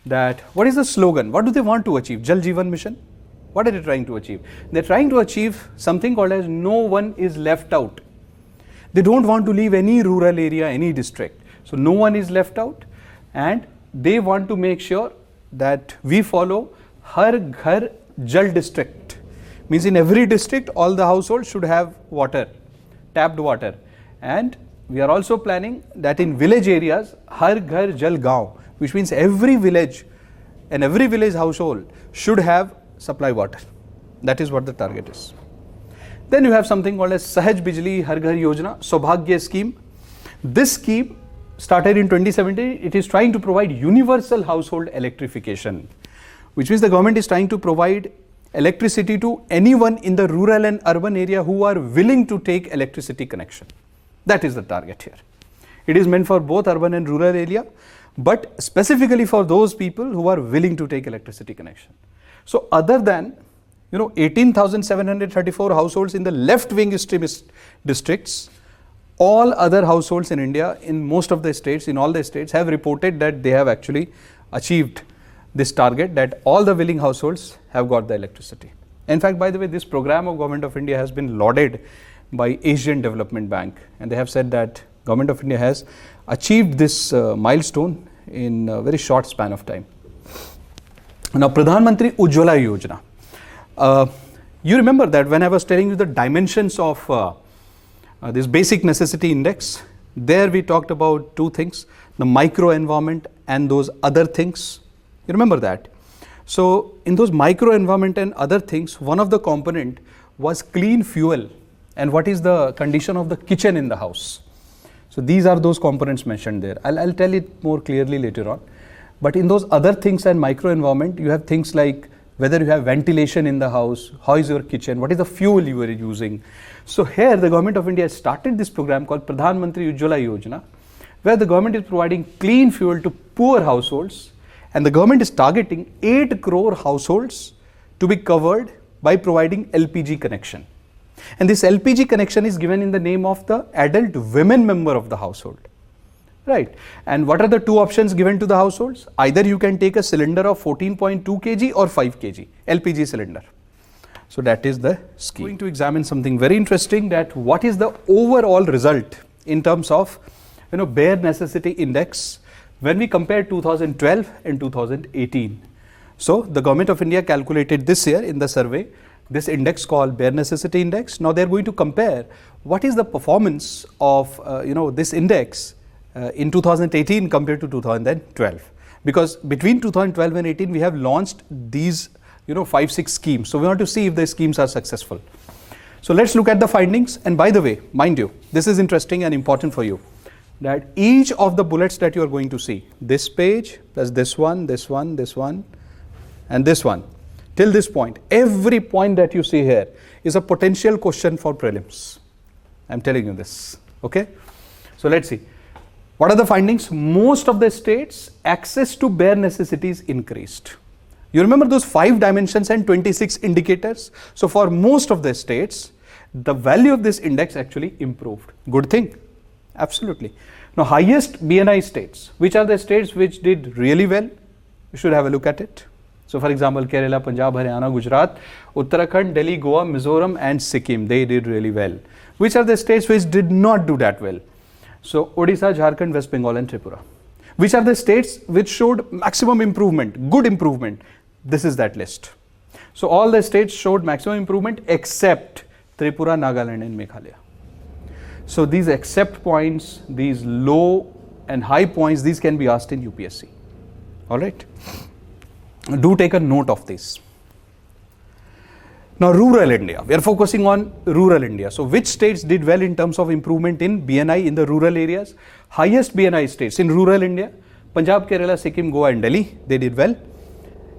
That what is the slogan? What do they want to achieve? Jal Jeevan Mission? What are they trying to achieve? They are trying to achieve something called as no one is left out. They don't want to leave any rural area, any district. So no one is left out, and they want to make sure that we follow Har Ghar Jal district. Means in every district, all the households should have water, tapped water. And we are also planning that in village areas, Har Ghar Jal Gaon, which means every village and every village household should have supply water. That is what the target is. Then you have something called as Sahaj Bijli Har Ghar Yojana, Saubhagya scheme. This scheme started in 2017. It is trying to provide universal household electrification, which means the government is trying to provide electricity to anyone in the rural and urban area who are willing to take electricity connection. That is the target here. It is meant for both urban and rural area, but specifically for those people who are willing to take electricity connection. So other than 18,734 households in the left wing extremist districts, all other households in India, in most of the states, in all the states, have reported that they have actually achieved this target, that all the willing households have got the electricity. In fact, by the way, this program of Government of India has been lauded by Asian Development Bank, and they have said that Government of India has achieved this milestone in a very short span of time. Now, Pradhan Mantri Ujjwala Yojana. You remember that when I was telling you the dimensions of this basic necessity index, there we talked about two things, the micro environment and those other things. You remember that? So in those micro environment and other things, one of the component was clean fuel and what is the condition of the kitchen in the house. So these are those components mentioned there. I'll tell it more clearly later on. But in those other things and micro environment, you have things like whether you have ventilation in the house, how is your kitchen, what is the fuel you are using. So here the Government of India has started this program called Pradhan Mantri Ujjwala Yojana, where the government is providing clean fuel to poor households, and the government is targeting 8 crore households to be covered by providing LPG connection. And this LPG connection is given in the name of the adult women member of the household. Right. And what are the two options given to the households? Either you can take a cylinder of 14.2 kg or 5 kg LPG cylinder. So that is the scheme. Going to examine something very interesting, that what is the overall result in terms of bare necessity index when we compare 2012 and 2018. So the Government of India calculated this year in the survey this index called bare necessity index. Now they are going to compare what is the performance of this index in 2018 compared to 2012, because between 2012 and 18 we have launched these 5-6 schemes. So we want to see if the schemes are successful. So let's look at the findings. And by the way, mind you, this is interesting and important for you, that each of the bullets that you are going to see, this page plus this one, this one, this one, and this one, till this point, every point that you see here is a potential question for prelims. I'm telling you this. Okay. So let's see. What are the findings? Most of the states, access to bare necessities increased. You remember those 5 dimensions and 26 indicators? So for most of the states, the value of this index actually improved. Good thing. Absolutely. Now, highest BNI states. Which are the states which did really well? You should have a look at it. So for example, Kerala, Punjab, Haryana, Gujarat, Uttarakhand, Delhi, Goa, Mizoram and Sikkim, they did really well. Which are the states which did not do that well? So Odisha, Jharkhand, West Bengal and Tripura. Which are the states which showed maximum improvement, good improvement? This is that list. So all the states showed maximum improvement except Tripura, Nagaland and Meghalaya. So these except points, these low and high points, these can be asked in UPSC. Alright. Do take a note of this. Now rural India, we are focusing on rural India. So which states did well in terms of improvement in BNI in the rural areas? Highest BNI states in rural India, Punjab, Kerala, Sikkim, Goa and Delhi, they did well.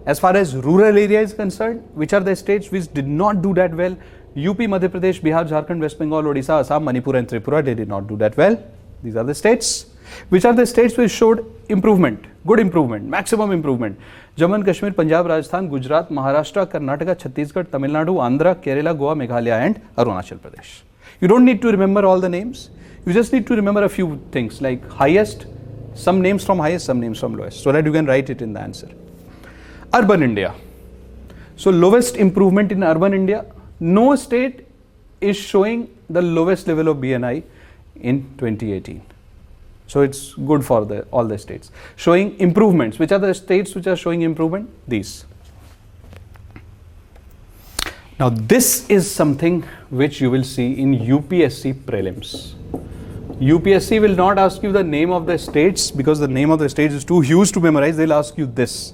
As far as rural area is concerned, which are the states which did not do that well? UP, Madhya Pradesh, Bihar, Jharkhand, West Bengal, Odisha, Assam, Manipur and Tripura, they did not do that well. These are the states. Which are the states which showed improvement, good improvement, maximum improvement? Jammu and Kashmir, Punjab, Rajasthan, Gujarat, Maharashtra, Karnataka, Chhattisgarh, Tamil Nadu, Andhra, Kerala, Goa, Meghalaya and Arunachal Pradesh. You don't need to remember all the names. You just need to remember a few things like highest, some names from highest, some names from lowest, so that you can write it in the answer. Urban India. So lowest improvement in urban India. No state is showing the lowest level of BNI in 2018. So it's good for all the states. Showing improvements. Which are the states which are showing improvement? These. Now this is something which you will see in UPSC prelims. UPSC will not ask you the name of the states because the name of the states is too huge to memorize. They'll ask you this.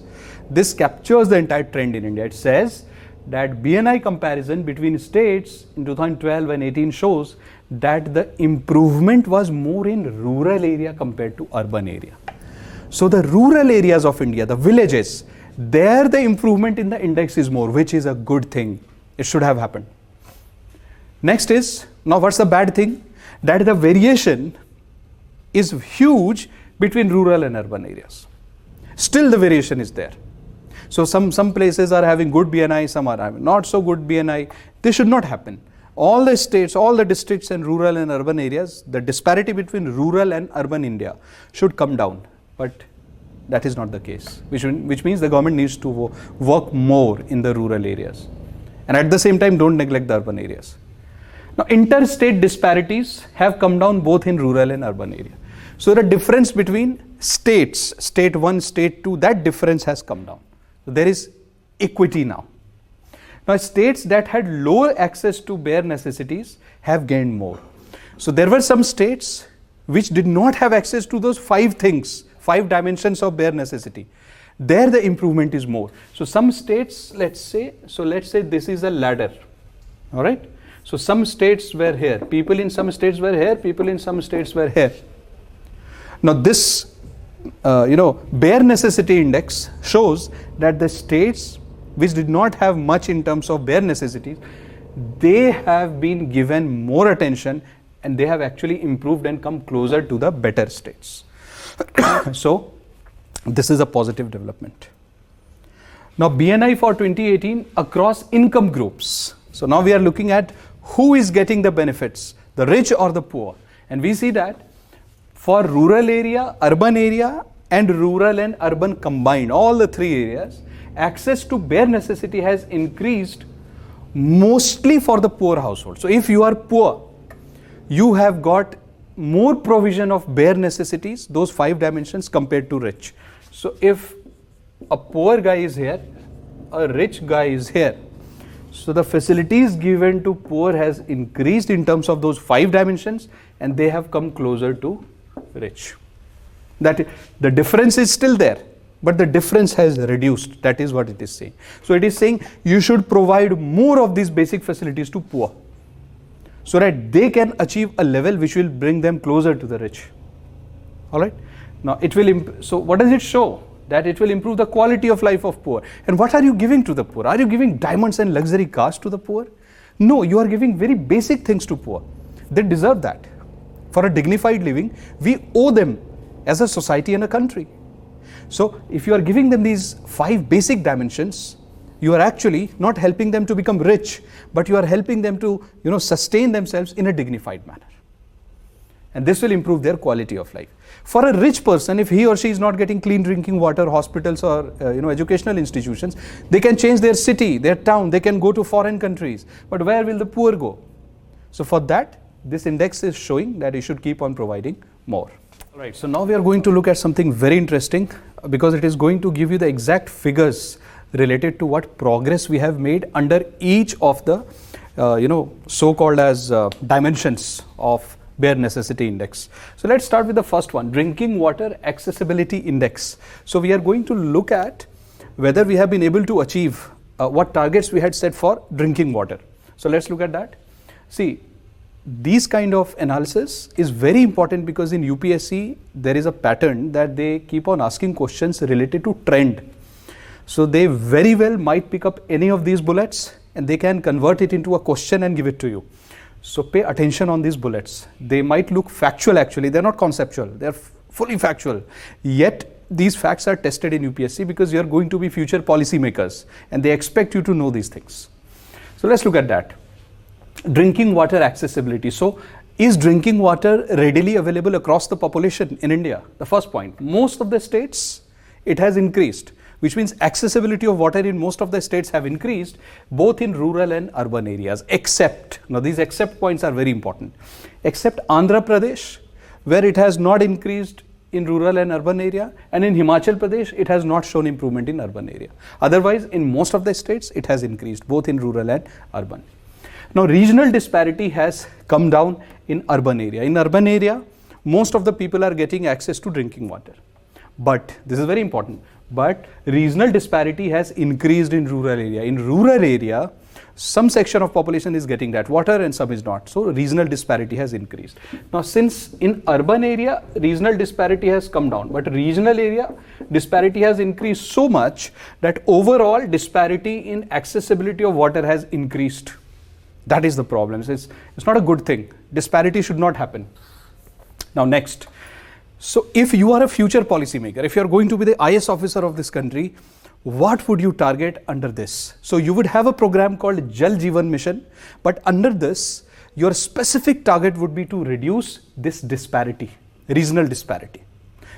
This captures the entire trend in India. It says that BNI comparison between states in 2012 and 18 shows that the improvement was more in rural area compared to urban area. So the rural areas of India, the villages, there the improvement in the index is more, which is a good thing. It should have happened. Next is, now what's the bad thing? That the variation is huge between rural and urban areas. Still the variation is there. So some places are having good BNI, some are having not so good BNI. This should not happen. All the states, all the districts and rural and urban areas, the disparity between rural and urban India should come down. But that is not the case, which means the government needs to work more in the rural areas. And at the same time, don't neglect the urban areas. Now, interstate disparities have come down both in rural and urban area. So the difference between states, state 1, state 2, that difference has come down. So there is equity now. Now, states that had lower access to bare necessities have gained more. So there were some states which did not have access to those 5 things, 5 dimensions of bare necessity. There the improvement is more. So some states, let's say this is a ladder, all right? So some states were here, people in some states were here, people in some states were here. Now this, bare necessity index shows that the states which did not have much in terms of bare necessities, they have been given more attention and they have actually improved and come closer to the better states. So this is a positive development. Now BNI for 2018 across income groups. So now we are looking at who is getting the benefits, the rich or the poor. And we see that for rural area, urban area and rural and urban combined, all the 3 areas, access to bare necessity has increased mostly for the poor household. So if you are poor, you have got more provision of bare necessities, those 5 dimensions compared to rich. So if a poor guy is here, a rich guy is here, so the facilities given to poor has increased in terms of those 5 dimensions and they have come closer to rich. That the difference is still there, but the difference has reduced. That is what it is saying. So it is saying you should provide more of these basic facilities to poor, so that they can achieve a level which will bring them closer to the rich. All right. Now it will. So what does it show? That it will improve the quality of life of poor. And what are you giving to the poor? Are you giving diamonds and luxury cars to the poor? No, you are giving very basic things to poor. They deserve that. For a dignified living, we owe them as a society and a country. So if you are giving them these 5 basic dimensions, you are actually not helping them to become rich, but you are helping them to, sustain themselves in a dignified manner. And this will improve their quality of life. For a rich person, if he or she is not getting clean drinking water, hospitals or educational institutions, they can change their city, their town, they can go to foreign countries. But where will the poor go? So for that, this index is showing that you should keep on providing more. All right, so now we are going to look at something very interesting, because it is going to give you the exact figures related to what progress we have made under each of the so-called as dimensions of bare necessity index. So let's start with the first one, drinking water accessibility index. So we are going to look at whether we have been able to achieve what targets we had set for drinking water. So let's look at that. See, these kind of analysis is very important, because in UPSC there is a pattern that they keep on asking questions related to trend. So they very well might pick up any of these bullets and they can convert it into a question and give it to you. So pay attention on these bullets. They might look factual actually, they're not conceptual, they're fully factual. Yet these facts are tested in UPSC because you are going to be future policy makers and they expect you to know these things. So let's look at that. Drinking water accessibility. So is drinking water readily available across the population in India? The first point, most of the states it has increased, which means accessibility of water in most of the states have increased, both in rural and urban areas, except, now these except points are very important, except Andhra Pradesh, where it has not increased in rural and urban area, and in Himachal Pradesh, it has not shown improvement in urban area. Otherwise, in most of the states, it has increased, both in rural and urban. Now, regional disparity has come down in urban area. In urban area, most of the people are getting access to drinking water. But, this is very important, but regional disparity has increased in rural area. In rural area, some section of population is getting that water and some is not. So regional disparity has increased. Now since in urban area regional disparity has come down, but regional area disparity has increased so much that overall disparity in accessibility of water has increased. That is the problem. It's not a good thing. Disparity should not happen. Now next, so if you are a future policymaker, if you are going to be the IS officer of this country, what would you target under this? So you would have a program called Jal Jeevan Mission, but under this, your specific target would be to reduce this disparity, regional disparity.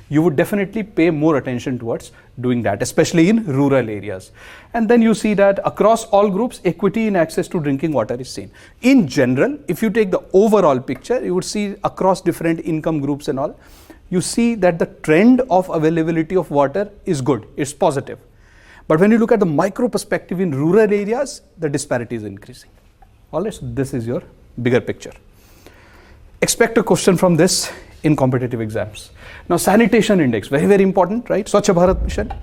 You would definitely pay more attention towards doing that, especially in rural areas. And then you see that across all groups, equity in access to drinking water is seen. In general, if you take the overall picture, you would see across different income groups and all, you see that the trend of availability of water is good, it's positive. But when you look at the micro perspective in rural areas, the disparity is increasing. All right, so this is your bigger picture. Expect a question from this in competitive exams. Now, sanitation index, very, very important, right? Swachh Bharat Mission.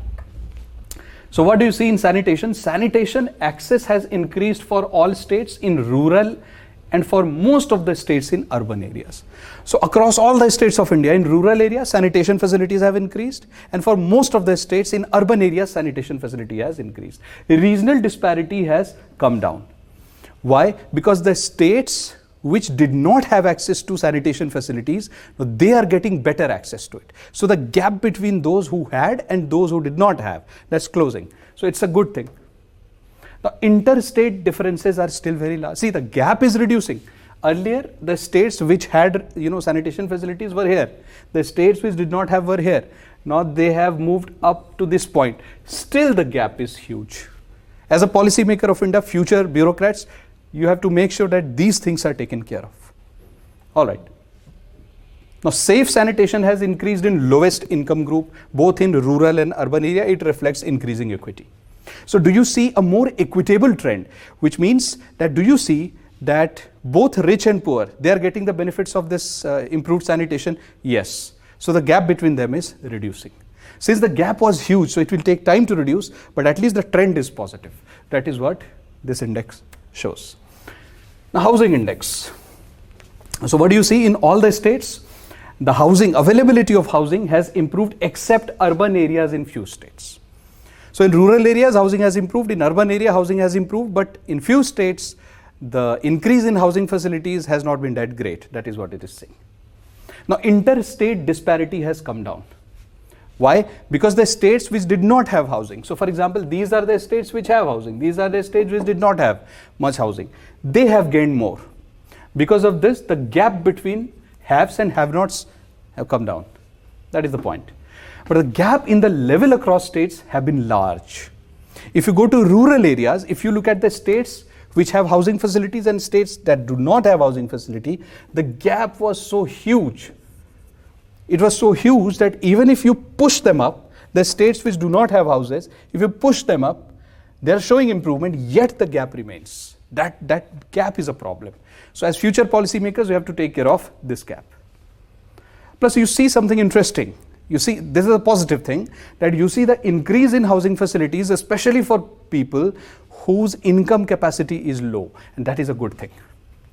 So what do you see in sanitation? Sanitation access has increased for all states in rural and for most of the states in urban areas. So across all the states of India, in rural areas, sanitation facilities have increased, and for most of the states in urban areas, sanitation facility has increased. The regional disparity has come down. Why? Because the states which did not have access to sanitation facilities, they are getting better access to it. So the gap between those who had and those who did not have, that's closing. So it's a good thing. Now, interstate differences are still very large. See, the gap is reducing. Earlier, the states which had, sanitation facilities were here. The states which did not have were here. Now they have moved up to this point. Still, the gap is huge. As a policymaker of India, future bureaucrats, you have to make sure that these things are taken care of. All right. Now, safe sanitation has increased in lowest income group, both in rural and urban area. It reflects increasing equity. So do you see a more equitable trend, which means that do you see that both rich and poor, they are getting the benefits of this improved sanitation? Yes. So the gap between them is reducing. Since the gap was huge, so it will take time to reduce, but at least the trend is positive. That is what this index shows. Now, housing index. So what do you see in all the states? The housing, availability of housing has improved except urban areas in few states. So in rural areas, housing has improved. In urban area, housing has improved. But in few states, the increase in housing facilities has not been that great. That is what it is saying. Now, interstate disparity has come down. Why? Because the states which did not have housing. So for example, these are the states which have housing. These are the states which did not have much housing. They have gained more. Because of this, the gap between haves and have-nots have come down. That is the point. But the gap in the level across states have been large. If you go to rural areas, if you look at the states which have housing facilities and states that do not have housing facility, the gap was so huge. It was so huge that even if you push them up, the states which do not have houses, if you push them up, they are showing improvement, yet the gap remains. That gap is a problem. So as future policymakers, we have to take care of this gap. Plus, you see something interesting. You see, this is a positive thing, that you see the increase in housing facilities, especially for people whose income capacity is low. And that is a good thing.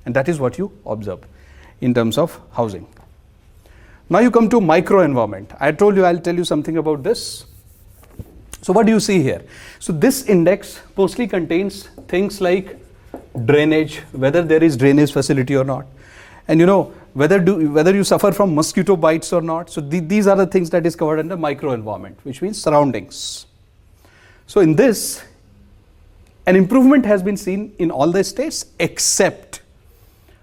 And that is what you observe in terms of housing. Now you come to micro environment. I told you I'll tell you something about this. So what do you see here? So this index mostly contains things like drainage, whether there is drainage facility or not. And whether you suffer from mosquito bites or not. So these are the things that is covered under micro environment, which means surroundings. So in this, an improvement has been seen in all the states except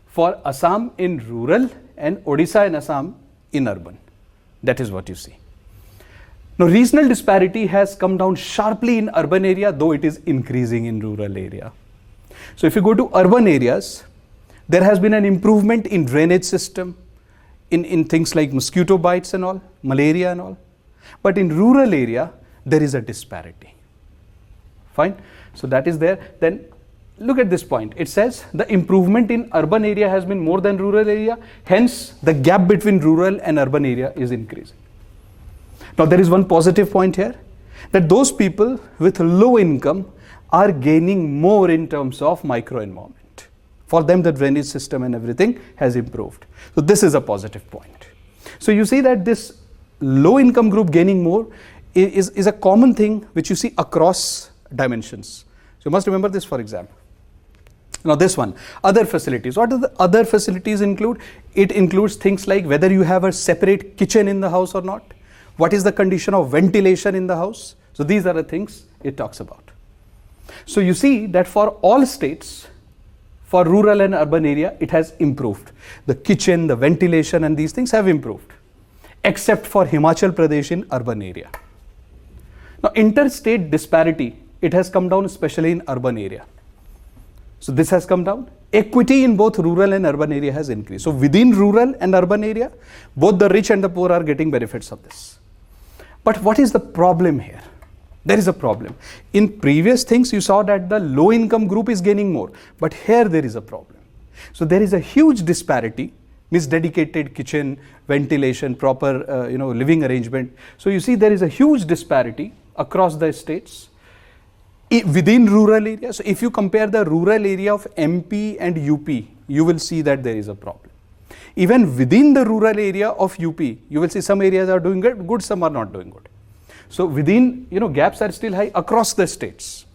for Assam in rural and Odisha and Assam in urban. That is what you see. Now, regional disparity has come down sharply in urban area, though it is increasing in rural area. So if you go to urban areas, there has been an improvement in drainage system, in things like mosquito bites and all, malaria and all. But in rural area, there is a disparity. Fine. So that is there. Then look at this point. It says the improvement in urban area has been more than rural area. Hence, the gap between rural and urban area is increasing. Now, there is one positive point here, that those people with low income are gaining more in terms of microenvironment. For them, the drainage system and everything has improved. So this is a positive point. So you see that this low income group gaining more is a common thing which you see across dimensions. So you must remember this, for example. Now this one, other facilities. What do the other facilities include? It includes things like whether you have a separate kitchen in the house or not. What is the condition of ventilation in the house? So these are the things it talks about. So you see that for all states, for rural and urban area, it has improved. The kitchen, the ventilation and these things have improved, except for Himachal Pradesh in urban area. Now interstate disparity, it has come down especially in urban area. So this has come down. Equity in both rural and urban area has increased. So within rural and urban area, both the rich and the poor are getting benefits of this. But what is the problem here? There is a problem. In previous things, you saw that the low income group is gaining more, but here there is a problem. So there is a huge disparity, means dedicated kitchen, ventilation, proper living arrangement. So you see there is a huge disparity across the states within rural areas. So if you compare the rural area of MP and UP, you will see that there is a problem. Even within the rural area of UP, you will see some areas are doing good, some are not doing good. So within, gaps are still high across the states.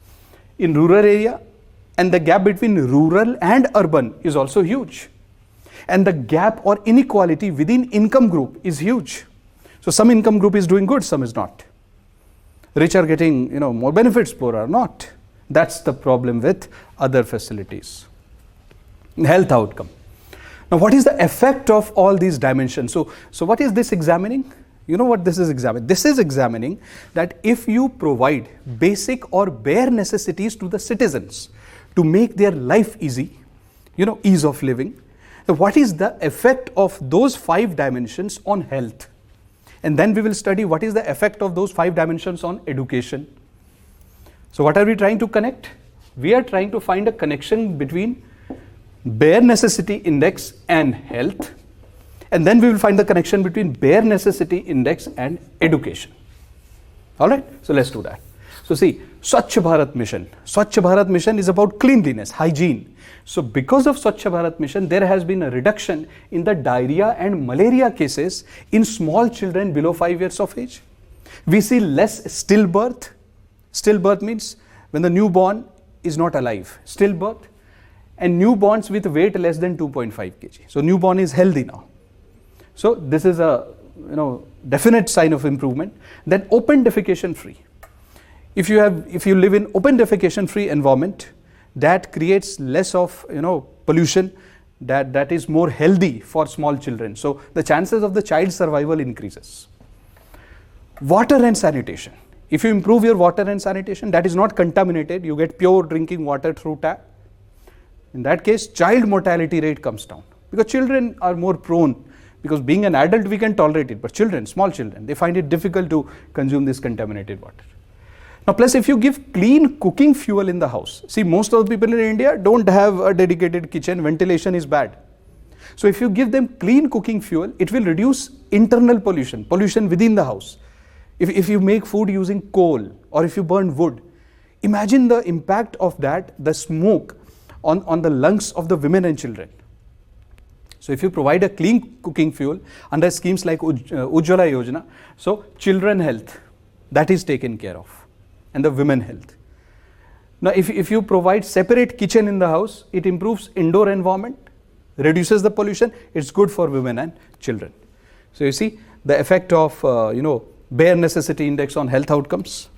In rural area, and the gap between rural and urban is also huge. And the gap or inequality within income group is huge. So some income group is doing good, some is not. Rich are getting, more benefits, poor are not. That's the problem with other facilities. Health outcome. Now, what is the effect of all these dimensions? So what is this examining? You know what this is examining? This is examining that if you provide basic or bare necessities to the citizens to make their life easy, ease of living, so what is the effect of those 5 dimensions on health? And then we will study what is the effect of those 5 dimensions on education. So what are we trying to connect? We are trying to find a connection between bare necessity index and health. And then we will find the connection between bare necessity index and education. All right, so let's do that. So see, Swachh Bharat Mission. Swachh Bharat Mission is about cleanliness, hygiene. So because of Swachh Bharat Mission, there has been a reduction in the diarrhea and malaria cases in small children below 5 years of age. We see less stillbirth. Stillbirth means when the newborn is not alive. Stillbirth and newborns with weight less than 2.5 kg. So newborn is healthy now. So this is a definite sign of improvement. Then open defecation free. If you live in open defecation free environment, that creates less of pollution, that is more healthy for small children. So the chances of the child survival increases. Water and sanitation. If you improve your water and sanitation, that is not contaminated, you get pure drinking water through tap. In that case, child mortality rate comes down because children are more prone. Because being an adult, we can tolerate it, but children, small children, they find it difficult to consume this contaminated water. Now, plus if you give clean cooking fuel in the house, see most of the people in India don't have a dedicated kitchen, ventilation is bad. So if you give them clean cooking fuel, it will reduce internal pollution within the house. If you make food using coal or if you burn wood, imagine the impact of that, the smoke on the lungs of the women and children. So if you provide a clean cooking fuel under schemes like Ujjwala Yojana, so children health, that is taken care of, and the women health. Now if you provide separate kitchen in the house, it improves indoor environment, reduces the pollution, it's good for women and children. So you see the effect of bare necessity index on health outcomes.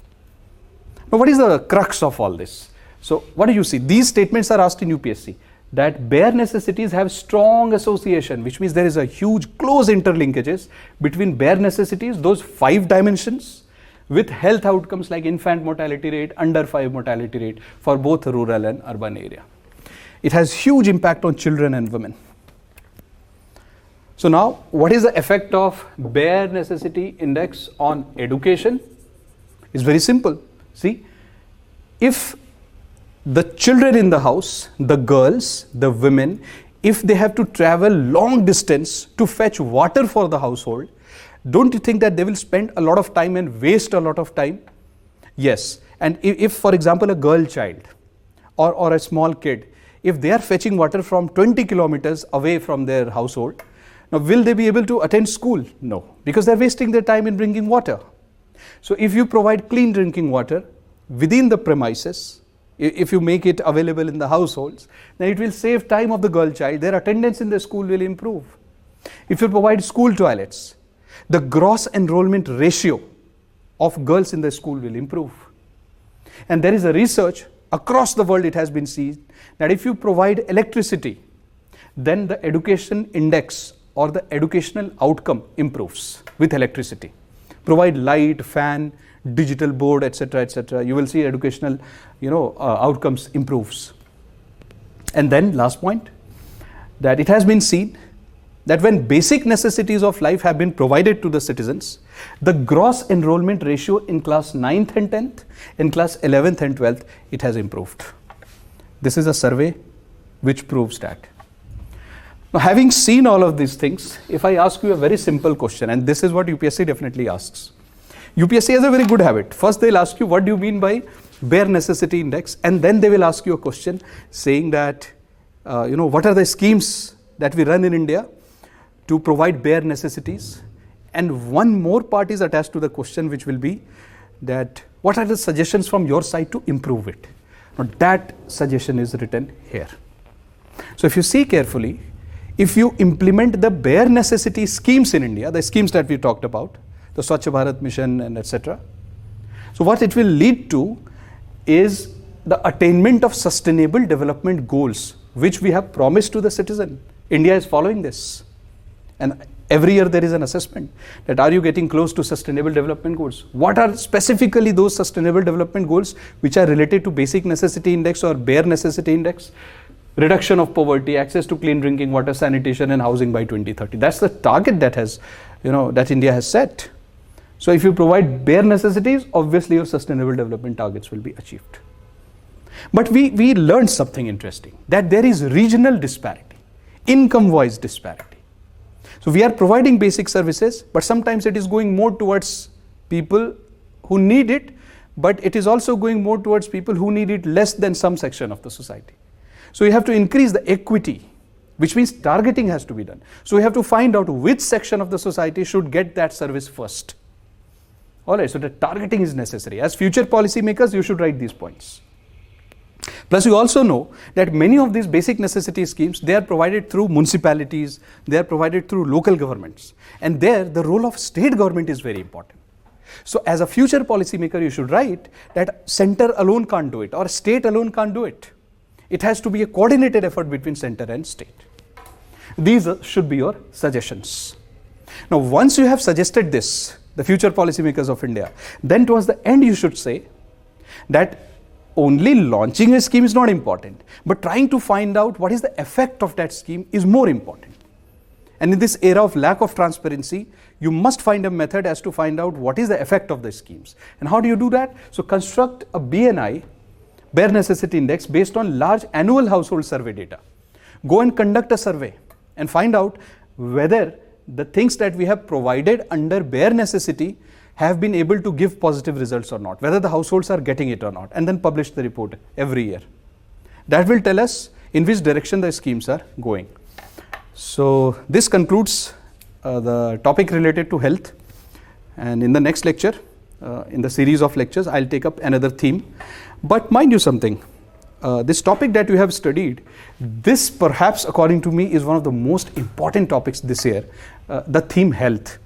Now what is the crux of all this? So what do you see? These statements are asked in UPSC. That bare necessities have strong association, which means there is a huge close interlinkages between bare necessities, those 5 dimensions, with health outcomes like infant mortality rate, under 5 mortality rate for both rural and urban area. It has huge impact on children and women. So now, what is the effect of bare necessity index on education? It's very simple. See, if the children in the house, the girls, the women, if they have to travel long distance to fetch water for the household, don't you think that they will spend a lot of time and waste a lot of time? Yes, And if for example, a girl child or a small kid, if they are fetching water from 20 kilometers away from their household, now will they be able to attend school? No, because they're wasting their time in bringing water. So if you provide clean drinking water within the premises, if you make it available in the households, then it will save time of the girl child. Their attendance in the school will improve. If you provide school toilets, the gross enrollment ratio of girls in the school will improve. And there is a research across the world, it has been seen that if you provide electricity, then the education index or the educational outcome improves with electricity. Provide light, fan, digital board, etc., you will see educational outcomes improves. And then last point, that it has been seen that when basic necessities of life have been provided to the citizens, the gross enrollment ratio in class 9th and 10th, in class 11th and 12th, it has improved. This is a survey which proves that. Now, having seen all of these things, if I ask you a very simple question, and this is what UPSC definitely asks. UPSC has a very good habit. First, they'll ask you, what do you mean by bare necessity index? And then they will ask you a question saying that, what are the schemes that we run in India to provide bare necessities? And one more part is attached to the question, which will be that, what are the suggestions from your side to improve it? Now, that suggestion is written here. So if you see carefully, if you implement the bare necessity schemes in India, the schemes that we talked about, the Swachh Bharat Mission and etc. So what it will lead to is the attainment of sustainable development goals, which we have promised to the citizen. India is following this. And every year there is an assessment that are you getting close to sustainable development goals? What are specifically those sustainable development goals which are related to basic necessity index or bare necessity index? Reduction of poverty, access to clean drinking water, sanitation and housing by 2030. That's the target that has, that India has set. So if you provide bare necessities, obviously your sustainable development targets will be achieved. But we learned something interesting, that there is regional disparity, income-wise disparity. So we are providing basic services, but sometimes it is going more towards people who need it, but it is also going more towards people who need it less than some section of the society. So you have to increase the equity, which means targeting has to be done. So we have to find out which section of the society should get that service first. Alright, so the targeting is necessary. As future policy makers, you should write these points. Plus, you also know that many of these basic necessity schemes, they are provided through municipalities, they are provided through local governments. And there, the role of state government is very important. So as a future policy maker, you should write that center alone can't do it or state alone can't do it. It has to be a coordinated effort between center and state. These should be your suggestions. Now, once you have suggested this, the future policymakers of India, then towards the end you should say that only launching a scheme is not important, but trying to find out what is the effect of that scheme is more important. And in this era of lack of transparency, you must find a method as to find out what is the effect of the schemes. And how do you do that? So construct a BNI, bare necessity index, based on large annual household survey data. Go and conduct a survey and find out whether the things that we have provided under bare necessity have been able to give positive results or not, whether the households are getting it or not, and then publish the report every year. That will tell us in which direction the schemes are going. So this concludes the topic related to health, and in the next lecture, in the series of lectures, I'll take up another theme. But mind you something, this topic that you have studied, this perhaps according to me is one of the most important topics this year, the theme health.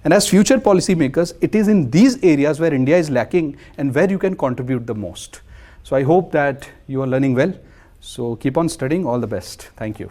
And as future policy makers, it is in these areas where India is lacking and where you can contribute the most. So I hope that you are learning well. So keep on studying. All the best. Thank you.